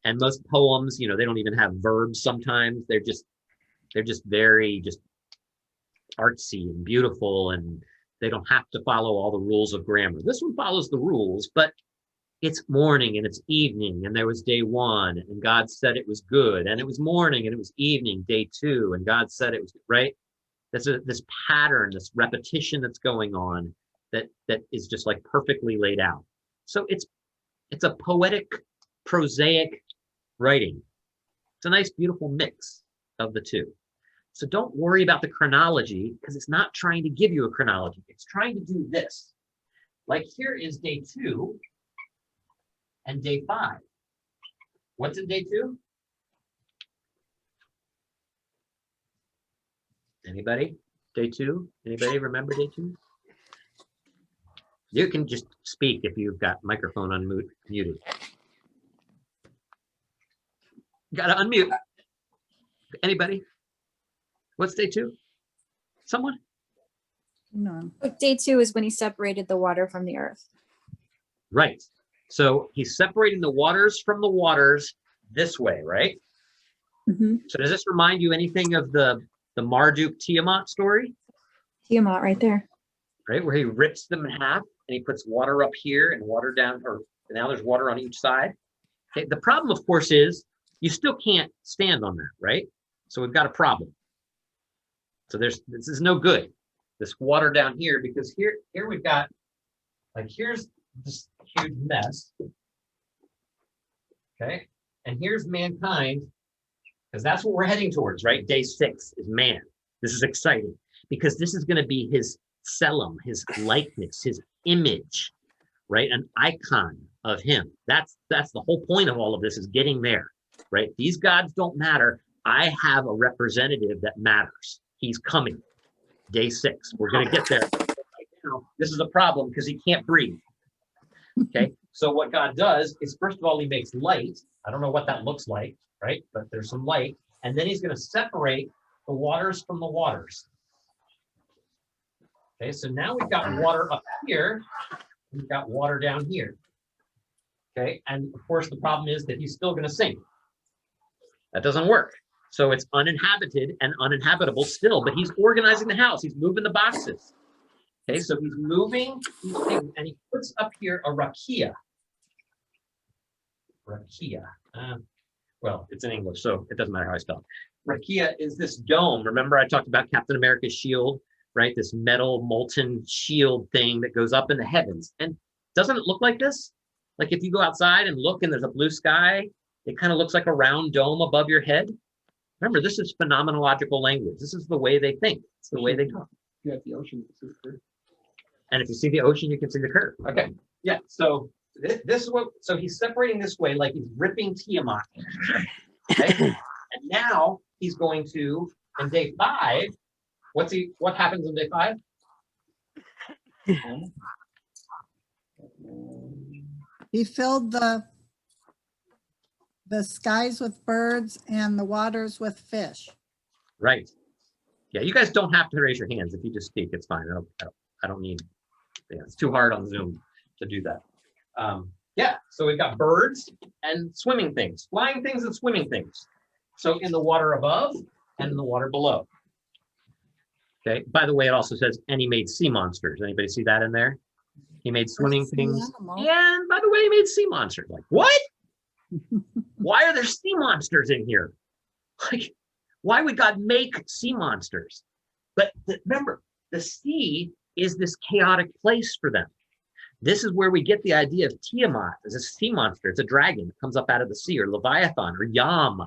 And most poems, they don't even have verbs sometimes. They're just very artsy and beautiful, and they don't have to follow all the rules of grammar. This one follows the rules, but it's morning and it's evening, and there was day 1, and God said it was good, and it was morning and it was evening, day 2, and God said it was right. There's this pattern, this repetition that's going on that is just like perfectly laid out. So it's a poetic, prosaic writing. It's a nice, beautiful mix of the two. So don't worry about the chronology, because it's not trying to give you a chronology. It's trying to do this. Like, here is day 2 and day 5. What's in day 2? Anybody? Day 2? Anybody remember day 2? You can just speak if you've got microphone unmuted. Gotta unmute. Anybody? What's day 2? Someone? No. Day 2 is when he separated the water from the earth. Right. So he's separating the waters from the waters this way, right? Mm-hmm. So does this remind you anything of the Marduk Tiamat story? Tiamat right there. Right, where he rips them in half and he puts water up here and water down, or now there's water on each side. Okay, the problem, of course, is you still can't stand on that, right? So we've got a problem. So this is no good, this water down here, because here we've got, like, here's this huge mess. Okay, and here's mankind, because that's what we're heading towards, right? Day 6 is man. This is exciting, because this is going to be his Selim, his likeness, his image, right? An icon of him. That's the whole point of all of this, is getting there, right? These gods don't matter. I have a representative that matters. He's coming. Day 6. We're going to get there. Right now, this is a problem because he can't breathe. Okay. So what God does is, first of all, he makes light. I don't know what that looks like, right? But there's some light. And then he's going to separate the waters from the waters. Okay. So now we've got water up here. We've got water down here. Okay. And of course, the problem is that he's still going to sink. That doesn't work. So it's uninhabited and uninhabitable still, but he's organizing the house. He's moving the boxes. Okay, so he's moving these things, and he puts up here a rakia. Rakia. Well, it's in English, so it doesn't matter how I spell it. Rakia is this dome. Remember I talked about Captain America's shield, right? This metal molten shield thing that goes up in the heavens. And doesn't it look like this? Like if you go outside and look and there's a blue sky, it kind of looks like a round dome above your head. Remember, this is phenomenological language. This is the way they think. It's the way they talk. Yeah, the ocean. You can see the curve. And if you see the ocean, you can see the curve. Okay. Yeah. So this is what, so he's separating this way, like he's ripping Tiamat. Okay. And now he's going to, in day 5, what happens in day 5? He filled the skies with birds and the waters with fish. Right. Yeah, you guys don't have to raise your hands. If you just speak, it's fine. I don't need, yeah, it's too hard on Zoom to do that. Yeah, so we've got birds and swimming things, flying things and swimming things. So in the water above and in the water below. Okay, by the way, it also says, and he made sea monsters. Anybody see that in there? He made swimming things. And by the way, he made sea monsters. Like, what? Why are there sea monsters in here? Like, why would God make sea monsters? But remember, the sea is this chaotic place for them. This is where we get the idea of Tiamat as a sea monster. It's a dragon that comes up out of the sea, or Leviathan, or Yam.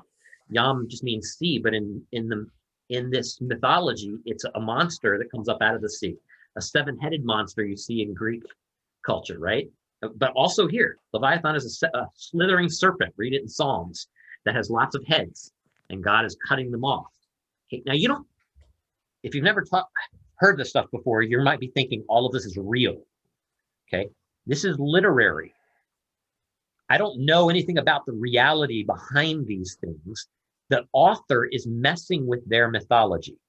Yam just means sea, but in this mythology, it's a monster that comes up out of the sea. A 7-headed monster you see in Greek culture, right? But also here, Leviathan is a slithering serpent. Read it in Psalms, that has lots of heads, and God is cutting them off. Okay, now you don't, if you've never heard this stuff before, you might be thinking all of this is real. Okay, this is literary. I don't know anything about the reality behind these things. The author is messing with their mythology.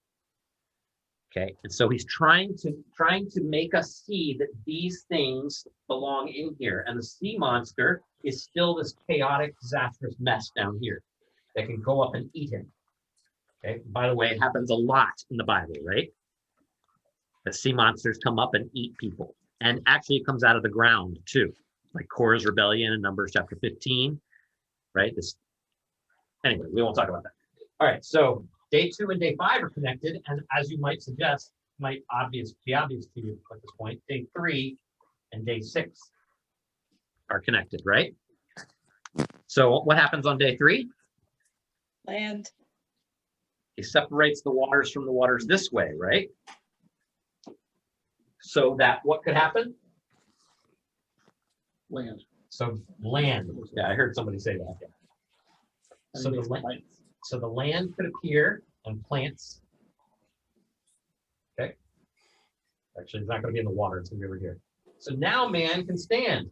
Okay, and so he's trying to make us see that these things belong in here, and the sea monster is still this chaotic, disastrous mess down here that can go up and eat him. Okay, by the way, it happens a lot in the Bible, right? The sea monsters come up and eat people, and actually it comes out of the ground too, like Korah's rebellion in Numbers chapter 15, right? Anyway, we won't talk about that. All right, so day 2 and day 5 are connected, and as you might suggest, might be obvious to you at this point, day 3 and day 6 are connected, right? So what happens on day 3? Land. He separates the waters from the waters this way, right? So that what could happen? Land. So land. Yeah, I heard somebody say that. Yeah. And So he the makes land. lights. So the land could appear and plants. Okay. Actually, it's not going to be in the water. It's going to be over here. So now man can stand.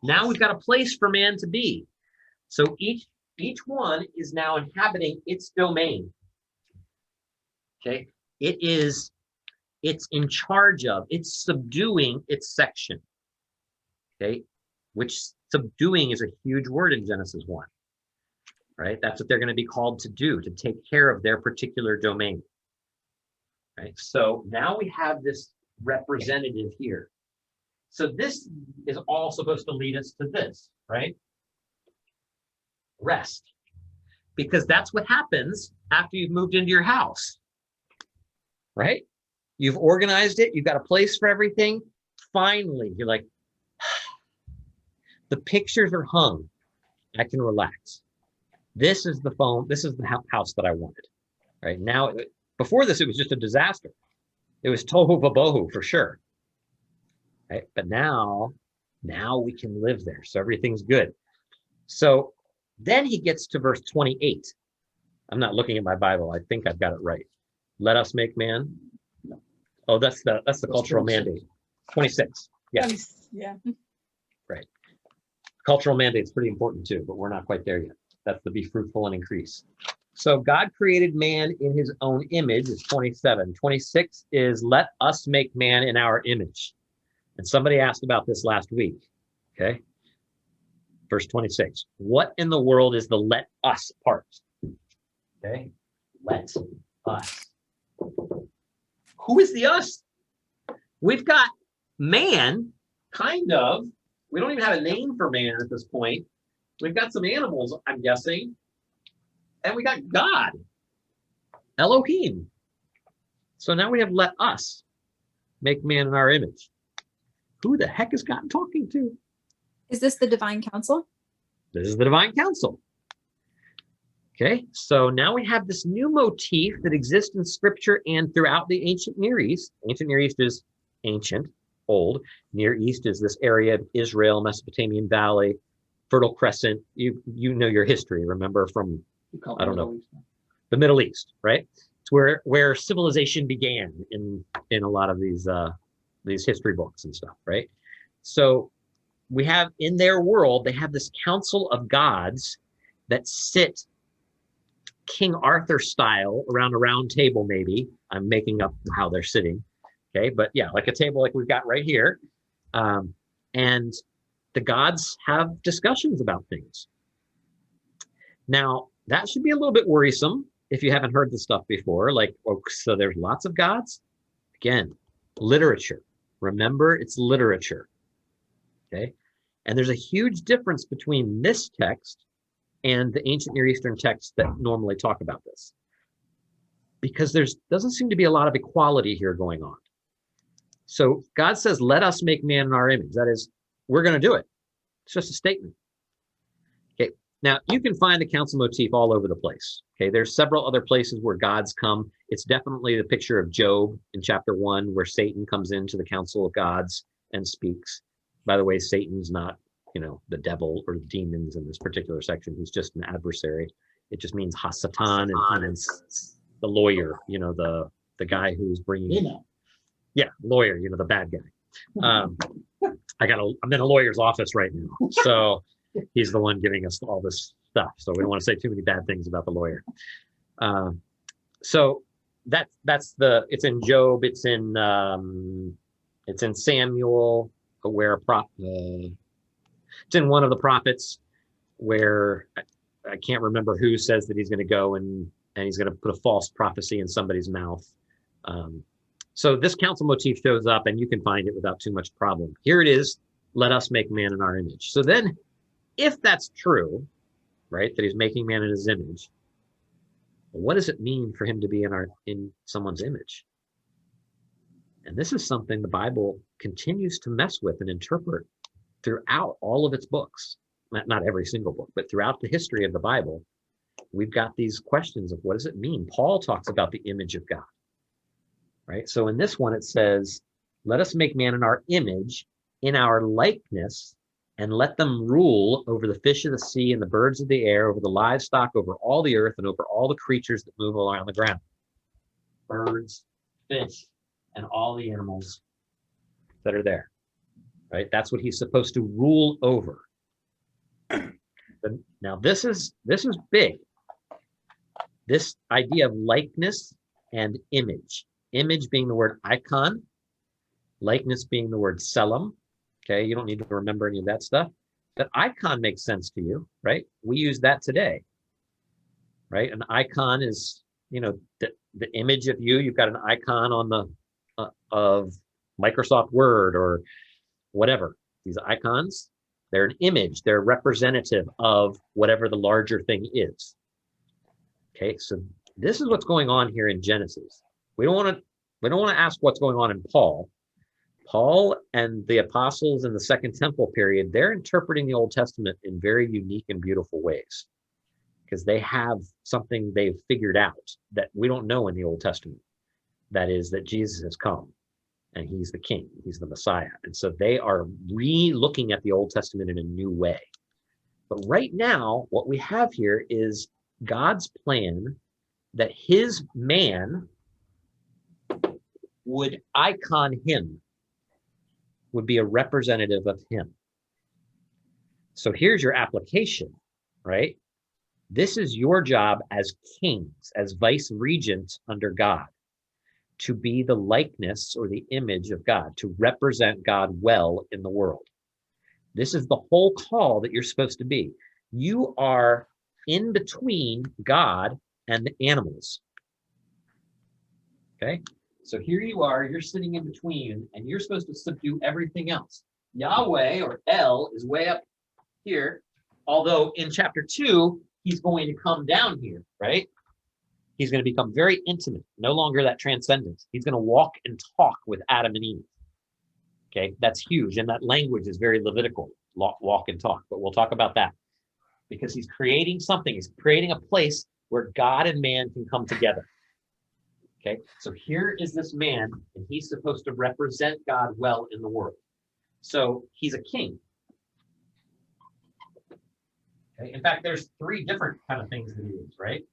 Now we've got a place for man to be. So each one is now inhabiting its domain. Okay. It's in charge of, it's subduing its section. Okay. Which subduing is a huge word in Genesis 1. Right? That's what they're going to be called to do, to take care of their particular domain. Right? So now we have this representative here. So this is all supposed to lead us to this, right? Rest. Because that's what happens after you've moved into your house. Right? You've organized it, you've got a place for everything. Finally, you're like, the pictures are hung. I can relax. This is the phone. This is the house that I wanted. Right now, before this, it was just a disaster. It was tohu vabohu for sure. Right, but now we can live there. So everything's good. So then he gets to verse 28. I'm not looking at my Bible. I think I've got it right. Let us make man. Oh, that's the cultural 26. mandate. 26. Yeah. Yeah. Right. Cultural mandate's pretty important too, but we're not quite there yet. That's the be fruitful and increase. So God created man in his own image is 27. 26 is let us make man in our image. And somebody asked about this last week. Okay. Verse 26. What in the world is the let us part? Okay, let us. Who is the us? We've got man, kind of. We don't even have a name for man at this point. We've got some animals, I'm guessing. And we got God, Elohim. So now we have let us make man in our image. Who the heck is God talking to? Is this the divine council? This is the divine council. Okay, so now we have this new motif that exists in scripture and throughout the ancient Near East. Ancient Near East is ancient, old. Near East is this area of Israel, Mesopotamian Valley, Fertile Crescent. You know your history, remember, from, We call it I don't know. Middle East now. the Middle East, right? It's where civilization began in a lot of these history books and stuff, right? So we have in their world, they have this council of gods that sit King Arthur style around a round table, maybe. I'm making up how they're sitting. Okay, but yeah, like a table like we've got right here. And the gods have discussions about things. Now, that should be a little bit worrisome if you haven't heard this stuff before. Like, oh, so there's lots of gods. Again, literature. Remember, it's literature. Okay, and there's a huge difference between this text and the ancient Near Eastern texts that normally talk about this, because doesn't seem to be a lot of equality here going on. So God says, let us make man in our image. That is, we're going to do it. It's just a statement. Okay, now you can find the council motif all over the place. Okay, there's several other places where gods come. It's definitely the picture of Job in chapter 1, where Satan comes into the council of gods and speaks. By the way, Satan's not, the devil or the demons in this particular section. He's just an adversary. It just means Hasatan, and means the lawyer, the guy who's bringing, lawyer, the bad guy. I'm in a lawyer's office right now, so he's the one giving us all this stuff. So we don't want to say too many bad things about the lawyer. So it's in Job, it's in Samuel, where it's in one of the prophets where I can't remember who says that he's going to go and he's going to put a false prophecy in somebody's mouth. So this council motif shows up, and you can find it without too much problem. Here it is. Let us make man in our image. So then, if that's true, right, that he's making man in his image, what does it mean for him to be in someone's image? And this is something the Bible continues to mess with and interpret throughout all of its books. Not every single book, but throughout the history of the Bible, we've got these questions of what does it mean? Paul talks about the image of God, right? So in this one, it says, let us make man in our image, in our likeness, and let them rule over the fish of the sea and the birds of the air, over the livestock, over all the earth, and over all the creatures that move along the ground. Birds, fish, and all the animals that are there, right? That's what he's supposed to rule over. Now, this is big. This idea of likeness and image. Image being the word icon, likeness being the word selim. Okay, you don't need to remember any of that stuff. But icon makes sense to you, right? We use that today, right? An icon is, the image of you. You've got an icon on the of Microsoft Word or whatever. These icons, they're an image. They're representative of whatever the larger thing is. Okay, so this is what's going on here in Genesis. We don't want to ask what's going on in Paul. Paul and the apostles in the Second Temple period, they're interpreting the Old Testament in very unique and beautiful ways, because they have something they've figured out that we don't know in the Old Testament. That is that Jesus has come and he's the king, he's the Messiah. And so they are re-looking at the Old Testament in a new way. But right now, what we have here is God's plan that his man would icon him, would be a representative of him. So here's your application, right? This is your job as kings, as vice regents under God, to be the likeness or the image of God, to represent God well in the world. This is the whole call that you're supposed to be. You are in between God and the animals. Okay, so here you are, you're sitting in between, and you're supposed to subdue everything else. Yahweh, or El, is way up here, although in chapter 2, he's going to come down here, right? He's going to become very intimate, no longer that transcendent. He's going to walk and talk with Adam and Eve. Okay, that's huge, and that language is very Levitical, walk and talk, but we'll talk about that. Because he's creating something, he's creating a place where God and man can come together. Okay, so here is this man, and he's supposed to represent God well in the world. So he's a king. Okay, in fact, there's 3 different kind of things that he is, right?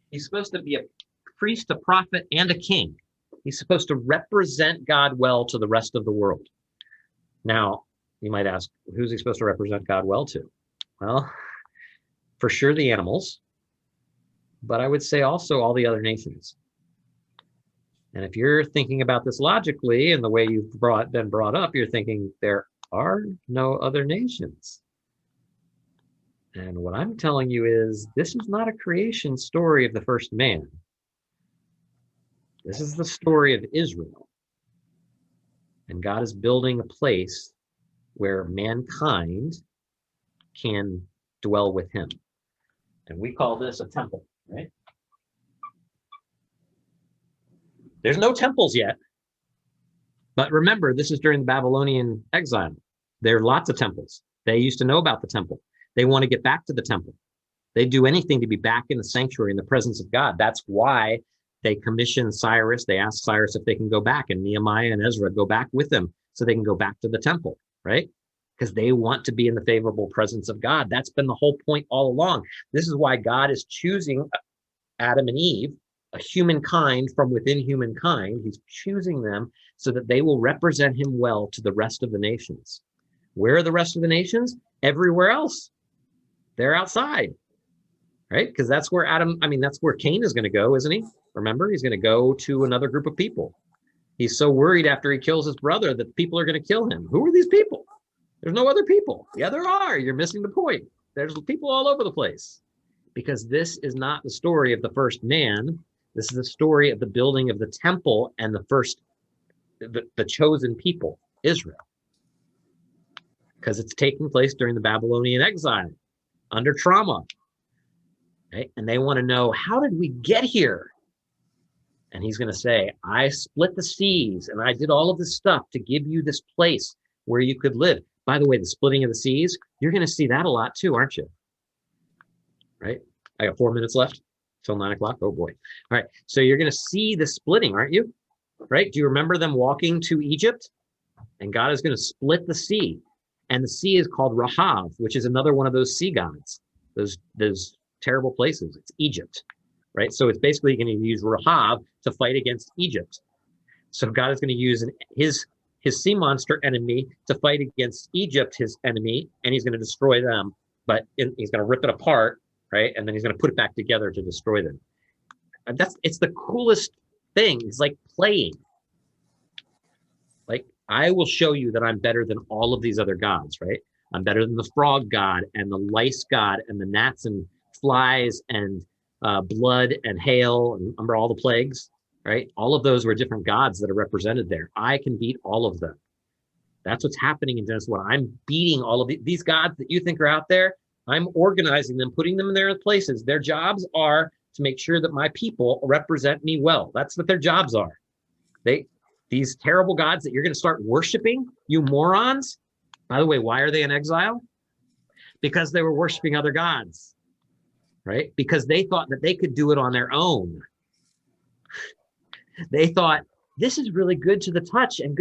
He's supposed to be a priest, a prophet, and a king. He's supposed to represent God well to the rest of the world. Now, you might ask, who's he supposed to represent God well to? Well, for sure the animals, but I would say also all the other nations. And if you're thinking about this logically and the way you've been brought up, you're thinking there are no other nations. And what I'm telling you is this is not a creation story of the first man. This is the story of Israel. And God is building a place where mankind can dwell with him. And we call this a temple, right? There's no temples yet. But remember, this is during the Babylonian exile. There are lots of temples. They used to know about the temple. They want to get back to the temple. They do anything to be back in the sanctuary in the presence of God. That's why they commissioned Cyrus. They asked Cyrus if they can go back, and Nehemiah and Ezra go back with them so they can go back to the temple, right? Because they want to be in the favorable presence of God. That's been the whole point all along. This is why God is choosing Adam and Eve, a humankind from within humankind. He's choosing them so that they will represent him well to the rest of the nations. Where are the rest of the nations? Everywhere else. They're outside, right? Because that's where that's where Cain is going to go, isn't he? Remember, he's going to go to another group of people. He's so worried after he kills his brother that people are going to kill him. Who are these people? There's no other people. Yeah, there are. You're missing the point. There's people all over the place. Because this is not the story of the first man. This is the story of the building of the temple and the chosen people, Israel. Because it's taking place during the Babylonian exile, under trauma. Okay? And they want to know, how did we get here? And he's going to say, I split the seas and I did all of this stuff to give you this place where you could live. By the way, the splitting of the seas, you're going to see that a lot too, aren't you? Right? I got 4 minutes left till 9 o'clock. Oh boy. All right. So you're going to see the splitting, aren't you? Right? Do you remember them walking to Egypt? And God is going to split the sea. And the sea is called Rahav, which is another one of those sea gods, those terrible places. It's Egypt, right? So it's basically going to use Rahav to fight against Egypt. So God is going to use his sea monster enemy to fight against Egypt, his enemy, and he's going to destroy them. But he's going to rip it apart, right? And then he's going to put it back together to destroy them. And it's the coolest thing. It's like playing. Like, I will show you that I'm better than all of these other gods, right? I'm better than the frog god and the lice god and the gnats and flies and blood and hail and remember all the plagues, right? All of those were different gods that are represented there. I can beat all of them. That's what's happening in Genesis 1. I'm beating all of these gods that you think are out there. I'm organizing them, putting them in their places. Their jobs are to make sure that my people represent me well. That's what their jobs are. These terrible gods that you're going to start worshiping, you morons. By the way, why are they in exile? Because they were worshiping other gods, right? Because they thought that they could do it on their own. They thought, this is really good to the touch and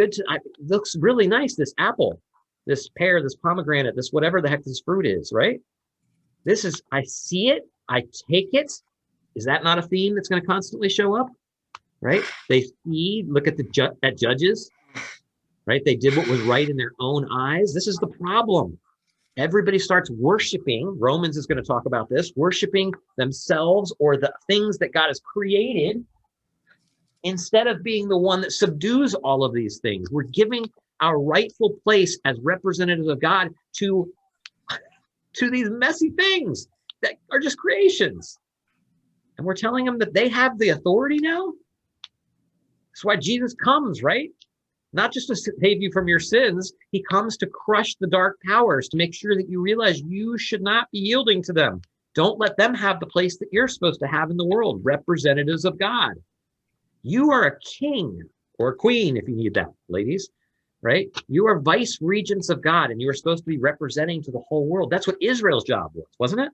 looks really nice, this apple, this pear, this pomegranate, this whatever the heck this fruit is, right? I see it, I take it. Is that not a theme that's going to constantly show up? Right? They look at at judges, right? They did what was right in their own eyes. This is the problem. Everybody starts worshiping. Romans is going to talk about this, worshiping themselves or the things that God has created instead of being the one that subdues all of these things. We're giving our rightful place as representatives of God to these messy things. that are just creations. And we're telling them that they have the authority now. That's why Jesus comes, right? Not just to save you from your sins. He comes to crush the dark powers, to make sure that you realize you should not be yielding to them. Don't let them have the place that you're supposed to have in the world, representatives of God. You are a king or a queen, if you need that, ladies, right? You are vice regents of God, and you are supposed to be representing to the whole world. That's what Israel's job was, wasn't it?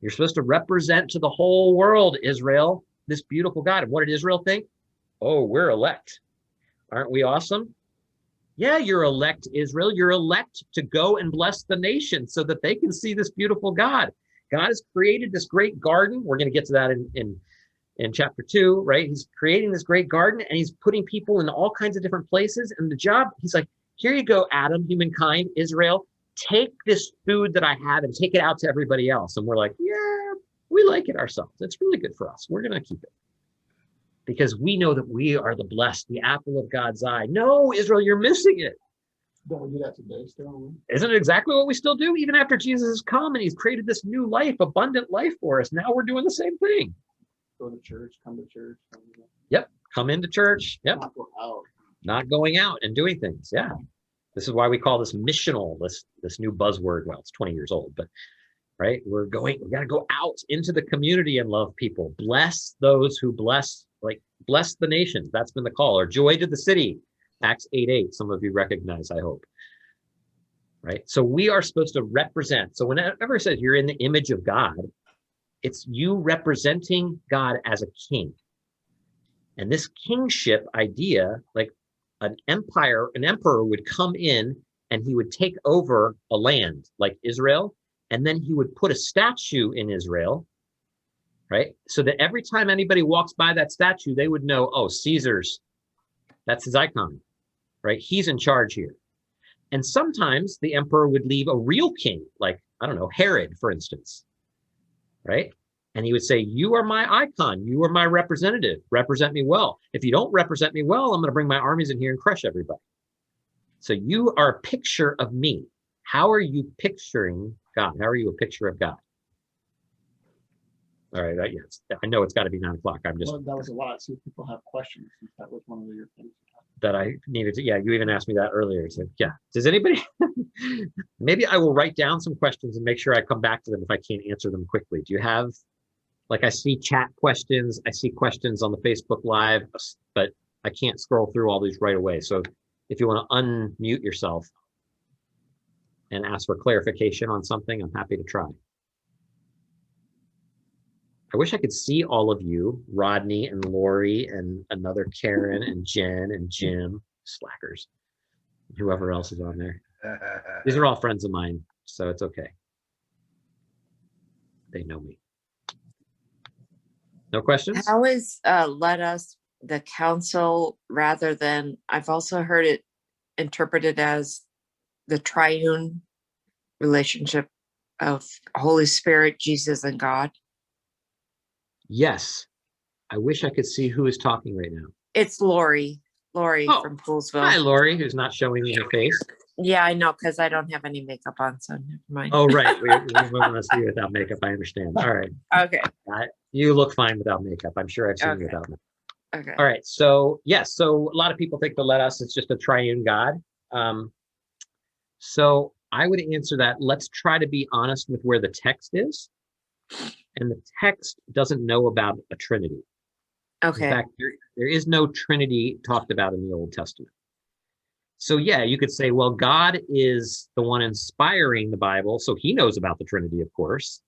You're supposed to represent to the whole world, Israel, this beautiful God. And what did Israel think? Oh, we're elect. Aren't we awesome? Yeah, you're elect, Israel. You're elect to go and bless the nation so that they can see this beautiful God. God has created this great garden. We're going to get to that in chapter 2, right? He's creating this great garden, and he's putting people in all kinds of different places. And the job, he's like, here you go, Adam, humankind, Israel, take this food that I have and take it out to everybody else. And we're like, yeah, we like it ourselves. It's really good for us. We're going to keep it. Because we know that we are the blessed, the apple of God's eye. No, Israel, you're missing it. Don't we do that today still? Isn't it exactly what we still do? Even after Jesus has come and he's created this new life, abundant life for us. Now we're doing the same thing. Go to church, come to church. Yep. Come into church. Yep. Not go out. Not going out and doing things. Yeah. This is why we call this missional, this new buzzword. Well, it's 20 years old, but right. We got to go out into the community and love people. Bless those who bless the nations. That's been the call. Or joy to the city. Acts 8:8. Some of you recognize, I hope. Right. So we are supposed to represent. So whenever it says you're in the image of God, it's you representing God as a king. And this kingship idea, like an emperor would come in and he would take over a land like Israel, and then he would put a statue in Israel, right? So that every time anybody walks by that statue, they would know, oh, Caesar's, that's his icon, right? He's in charge here. And sometimes the emperor would leave a real king, like, I don't know, Herod, for instance, right? And he would say, you are my icon. You are my representative. Represent me well. If you don't represent me well, I'm going to bring my armies in here and crush everybody. So you are a picture of me. How are you picturing God? How are you a picture of God? All right. Yes, I know it's got to be 9 o'clock. I'm just. Well, that was a lot. See if people have questions. Since that was one of your things. That I needed to, yeah, you even asked me that earlier. So yeah, does anybody, maybe I will write down some questions and make sure I come back to them if I can't answer them quickly. Do you have, like I see chat questions, I see questions on the Facebook Live, but I can't scroll through all these right away. So if you want to unmute yourself and ask for clarification on something, I'm happy to try. I wish I could see all of you, Rodney and Lori and another Karen and Jen and Jim, slackers, whoever else is on there. These are all friends of mine, so it's okay. They know me. No questions? How is let us the council rather than, I've also heard it interpreted as the triune relationship of Holy Spirit, Jesus, and God? Yes. I wish I could see who is talking right now. It's Lori Oh, from Poolsville. Hi, Lori, who's not showing me her face. Yeah, I know, because I don't have any makeup on, so never mind. Oh, right. We want to see you without makeup. I understand. All right. Okay, You look fine without makeup. I'm sure I've seen you Okay. without makeup. okay. All right. So, yes. So a lot of people think the let us is just a triune God. So I would answer that. Let's try to be honest with where the text is. And the text doesn't know about a Trinity. Okay. In fact, there is no Trinity talked about in the Old Testament. So yeah, you could say, well, God is the one inspiring the Bible, so he knows about the Trinity, of course.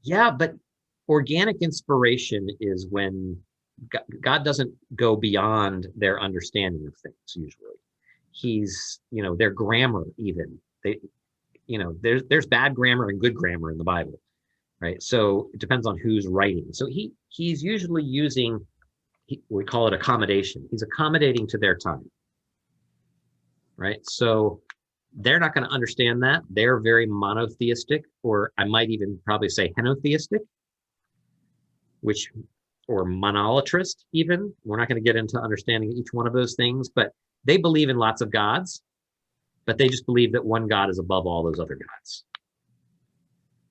Yeah, but organic inspiration is when God doesn't go beyond their understanding of things, usually. He's, their grammar even. There's bad grammar and good grammar in the Bible. Right. So it depends on who's writing. So he's usually using, we call it accommodation. He's accommodating to their time. Right. So they're not going to understand that. They're very monotheistic, or I might even probably say henotheistic, or monolatrist even. We're not going to get into understanding each one of those things, but they believe in lots of gods, but they just believe that one God is above all those other gods.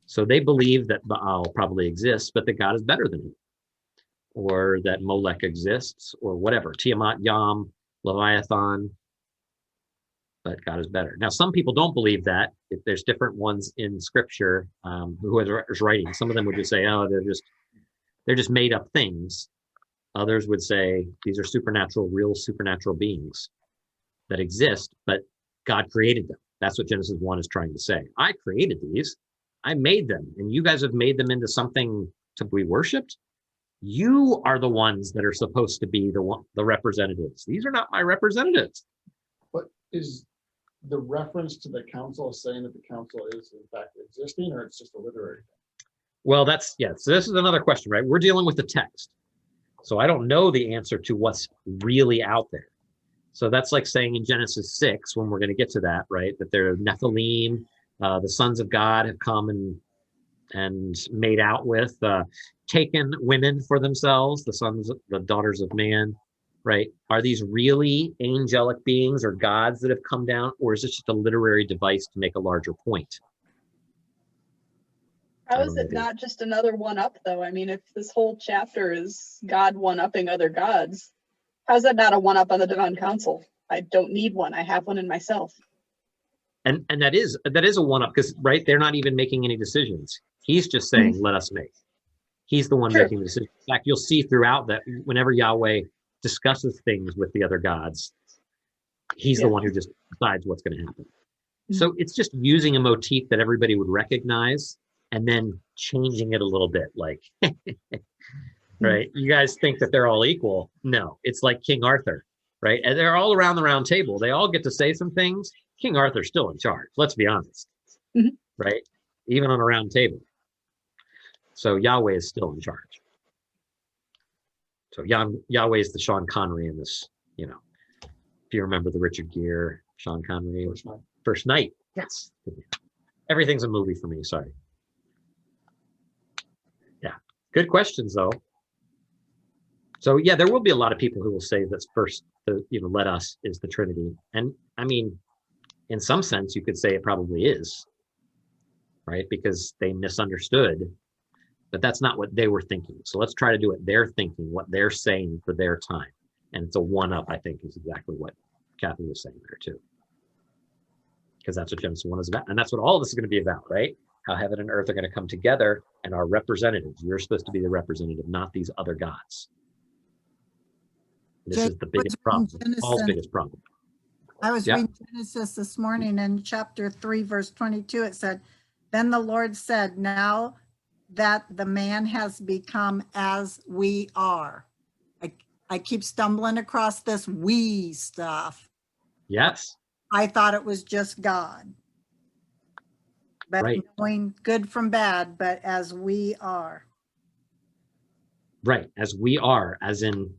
So they believe that Baal probably exists, but that God is better than him, or that Molech exists, or whatever, Tiamat, Yam, Leviathan, but God is better. Now, some people don't believe that. If there's different ones in Scripture, whoever's writing, some of them would just say, "Oh, they're just made up things." Others would say these are supernatural, real supernatural beings that exist, but God created them. That's what Genesis 1 is trying to say. I created these. I made them, and you guys have made them into something to be worshipped. You are the ones that are supposed to be the representatives. These are not my representatives. But is the reference to the council saying that the council is in fact existing, or it's just a literary thing? Well, so this is another question, right? We're dealing with the text. So I don't know the answer to what's really out there. So that's like saying in Genesis 6, when we're going to get to that, right? That they're Nephilim, the sons of God have come and made out with, taken women for themselves, the daughters of man, right? Are these really angelic beings or gods that have come down, or is this just a literary device to make a larger point? How is it not just another one-up, though? I mean, if this whole chapter is God one-upping other gods, how's that not a one-up on the divine council? I don't need one. I have one in myself. And that is a one-up, because, right, they're not even making any decisions. He's just saying, let us make. He's the one making the decision. In fact, you'll see throughout that whenever Yahweh discusses things with the other gods, he's the one who just decides what's going to happen. So it's just using a motif that everybody would recognize and then changing it a little bit, like, right? You guys think that they're all equal. No, it's like King Arthur, right? And they're all around the round table. They all get to say some things. King Arthur's still in charge. Let's be honest, right? Even on a round table. So Yahweh is still in charge. So Yahweh is the Sean Connery in this, if you remember the Richard Gere, Sean Connery. First Night. Yes. Everything's a movie for me, sorry. Yeah. Good questions, though. So, yeah, there will be a lot of people who will say that's first, let us is the Trinity. And, I mean, in some sense, you could say it probably is, right? Because they misunderstood. But that's not what they were thinking. So let's try to do what they're thinking, what they're saying for their time. And it's a one-up, I think, is exactly what Kathy was saying there, too. Because that's what Genesis 1 is about. And that's what all of this is going to be about, right? How heaven and earth are going to come together and are representatives. You're supposed to be the representative, not these other gods. This is the biggest problem. Paul's biggest problem. I was reading Genesis this morning, in chapter 3, verse 22, it said, "Then the Lord said, now that the man has become as we are." I keep stumbling across this "we" stuff. Yes. I thought it was just God. But knowing good from bad, but as we are. Right, as we are, as in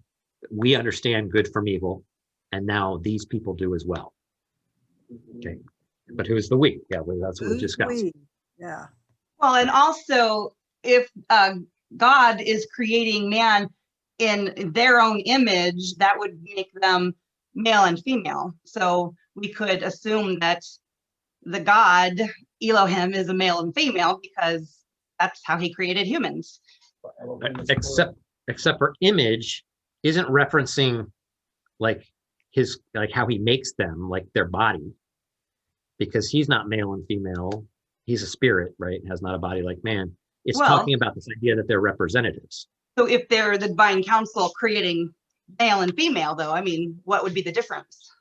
we understand good from evil, and now these people do as well. Okay, but who's the we? Yeah, well, that's what we discussed. Yeah. Well, and also, if God is creating man in their own image, that would make them male and female. So we could assume that the God Elohim is a male and female because that's how he created humans. Except for image isn't referencing like how he makes them, like their body, because he's not male and female. He's a spirit, right? Has not a body like man. It's talking about this idea that they're representatives. So if they're the divine council creating male and female, though, I mean, what would be the difference?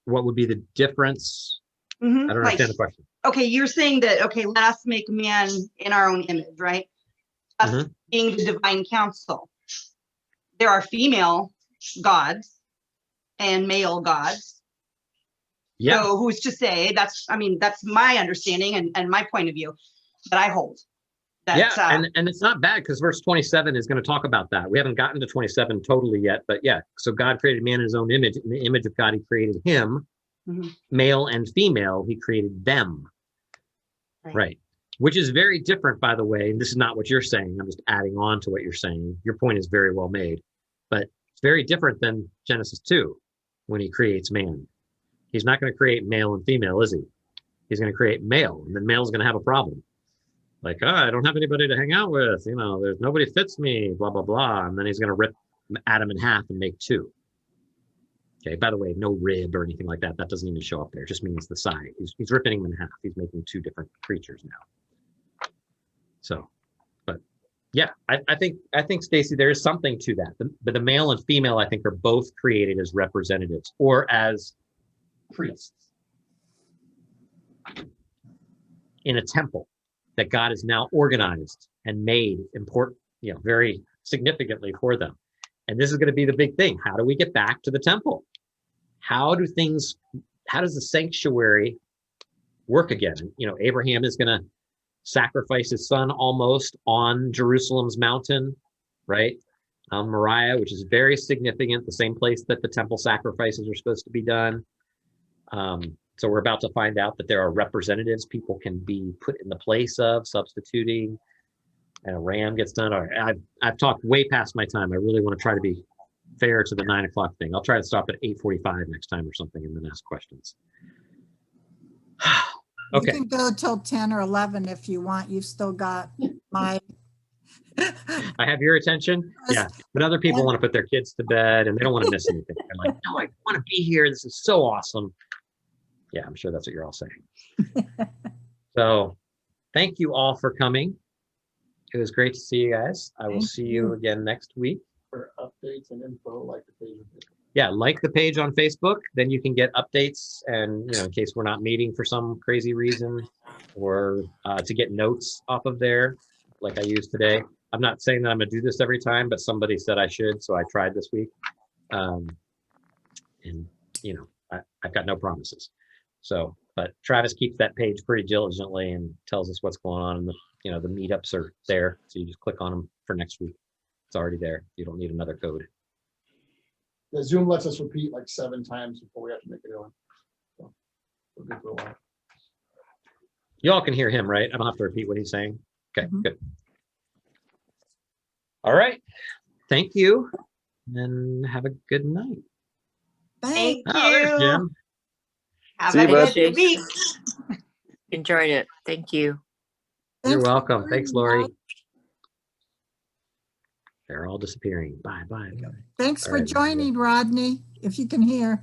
What would be the difference? I don't understand the question. Okay, you're saying that, okay, let us make man in our own image, right? Us being the divine council. There are female gods and male gods. Yeah. So who's to say? That's my understanding and my point of view that I hold. And it's not bad, because verse 27 is going to talk about that. We haven't gotten to 27 totally yet, but yeah. So God created man in his own image. In the image of God, he created him. Male and female, he created them. Right. Which is very different, by the way. And this is not what you're saying. I'm just adding on to what you're saying. Your point is very well made. But it's very different than Genesis 2 when he creates man. He's not going to create male and female, is he? he's going to create male, and then male's going to have a problem. Like, oh, I don't have anybody to hang out with. You know, there's nobody fits me, blah, blah, blah. And then he's going to rip Adam in half and make two. Okay, by the way, no rib or anything like that. That doesn't even show up there. It just means the side. He's ripping him in half. He's making two different creatures now. So, but yeah, I think Stacy, there is something to that. But the male and female, I think, are both created as representatives or as priests in a temple that God has now organized and made important, you know, very significantly for them. And this is going to be the big thing. How do we get back to the temple? How does the sanctuary work again? You know, Abraham is going to sacrifice his son almost on Jerusalem's mountain, right? Moriah, which is very significant, the same place that the temple sacrifices are supposed to be done. So we're about to find out that there are representatives people can be put in the place of, substituting, and a ram gets done. All right, I've talked way past my time. I really want to try to be fair to the 9 o'clock thing. I'll try to stop at 8:45 next time or something and then ask questions. Okay. You can go till 10 or 11 if you want. You've still got my. I have your attention. Yeah. But other people want to put their kids to bed and they don't want to miss anything. I'm like, no, I want to be here. This is so awesome. Yeah, I'm sure that's what you're all saying. So thank you all for coming. It was great to see you guys. I will Thank see you you. again next week. For updates and info, like the page. Yeah, like the page on Facebook, then you can get updates and, you know, in case we're not meeting for some crazy reason, or to get notes off of there like I used today. I'm not saying that I'm gonna do this every time, but somebody said I should, so I tried this week. And you know, I've got no promises. So, but Travis keeps that page pretty diligently and tells us what's going on, and the, you know, the meetups are there, so you just click on them for next week. It's already there. You don't need another code. The Zoom lets us repeat like 7 times before we have to make a new one. So we're good for a while. You all can hear him, right? I don't have to repeat what he's saying. Okay, Mhm. good. All right. Thank you, and have a good night. Thank Thank Oh, there's you. Jim. Have See a you, bud. good week. Enjoyed it. Thank you. You're Thanks for welcome. Thanks, joining, Lori. Rod. They're all disappearing. Bye, bye. Thanks All for right, joining, Rodney, if you can hear.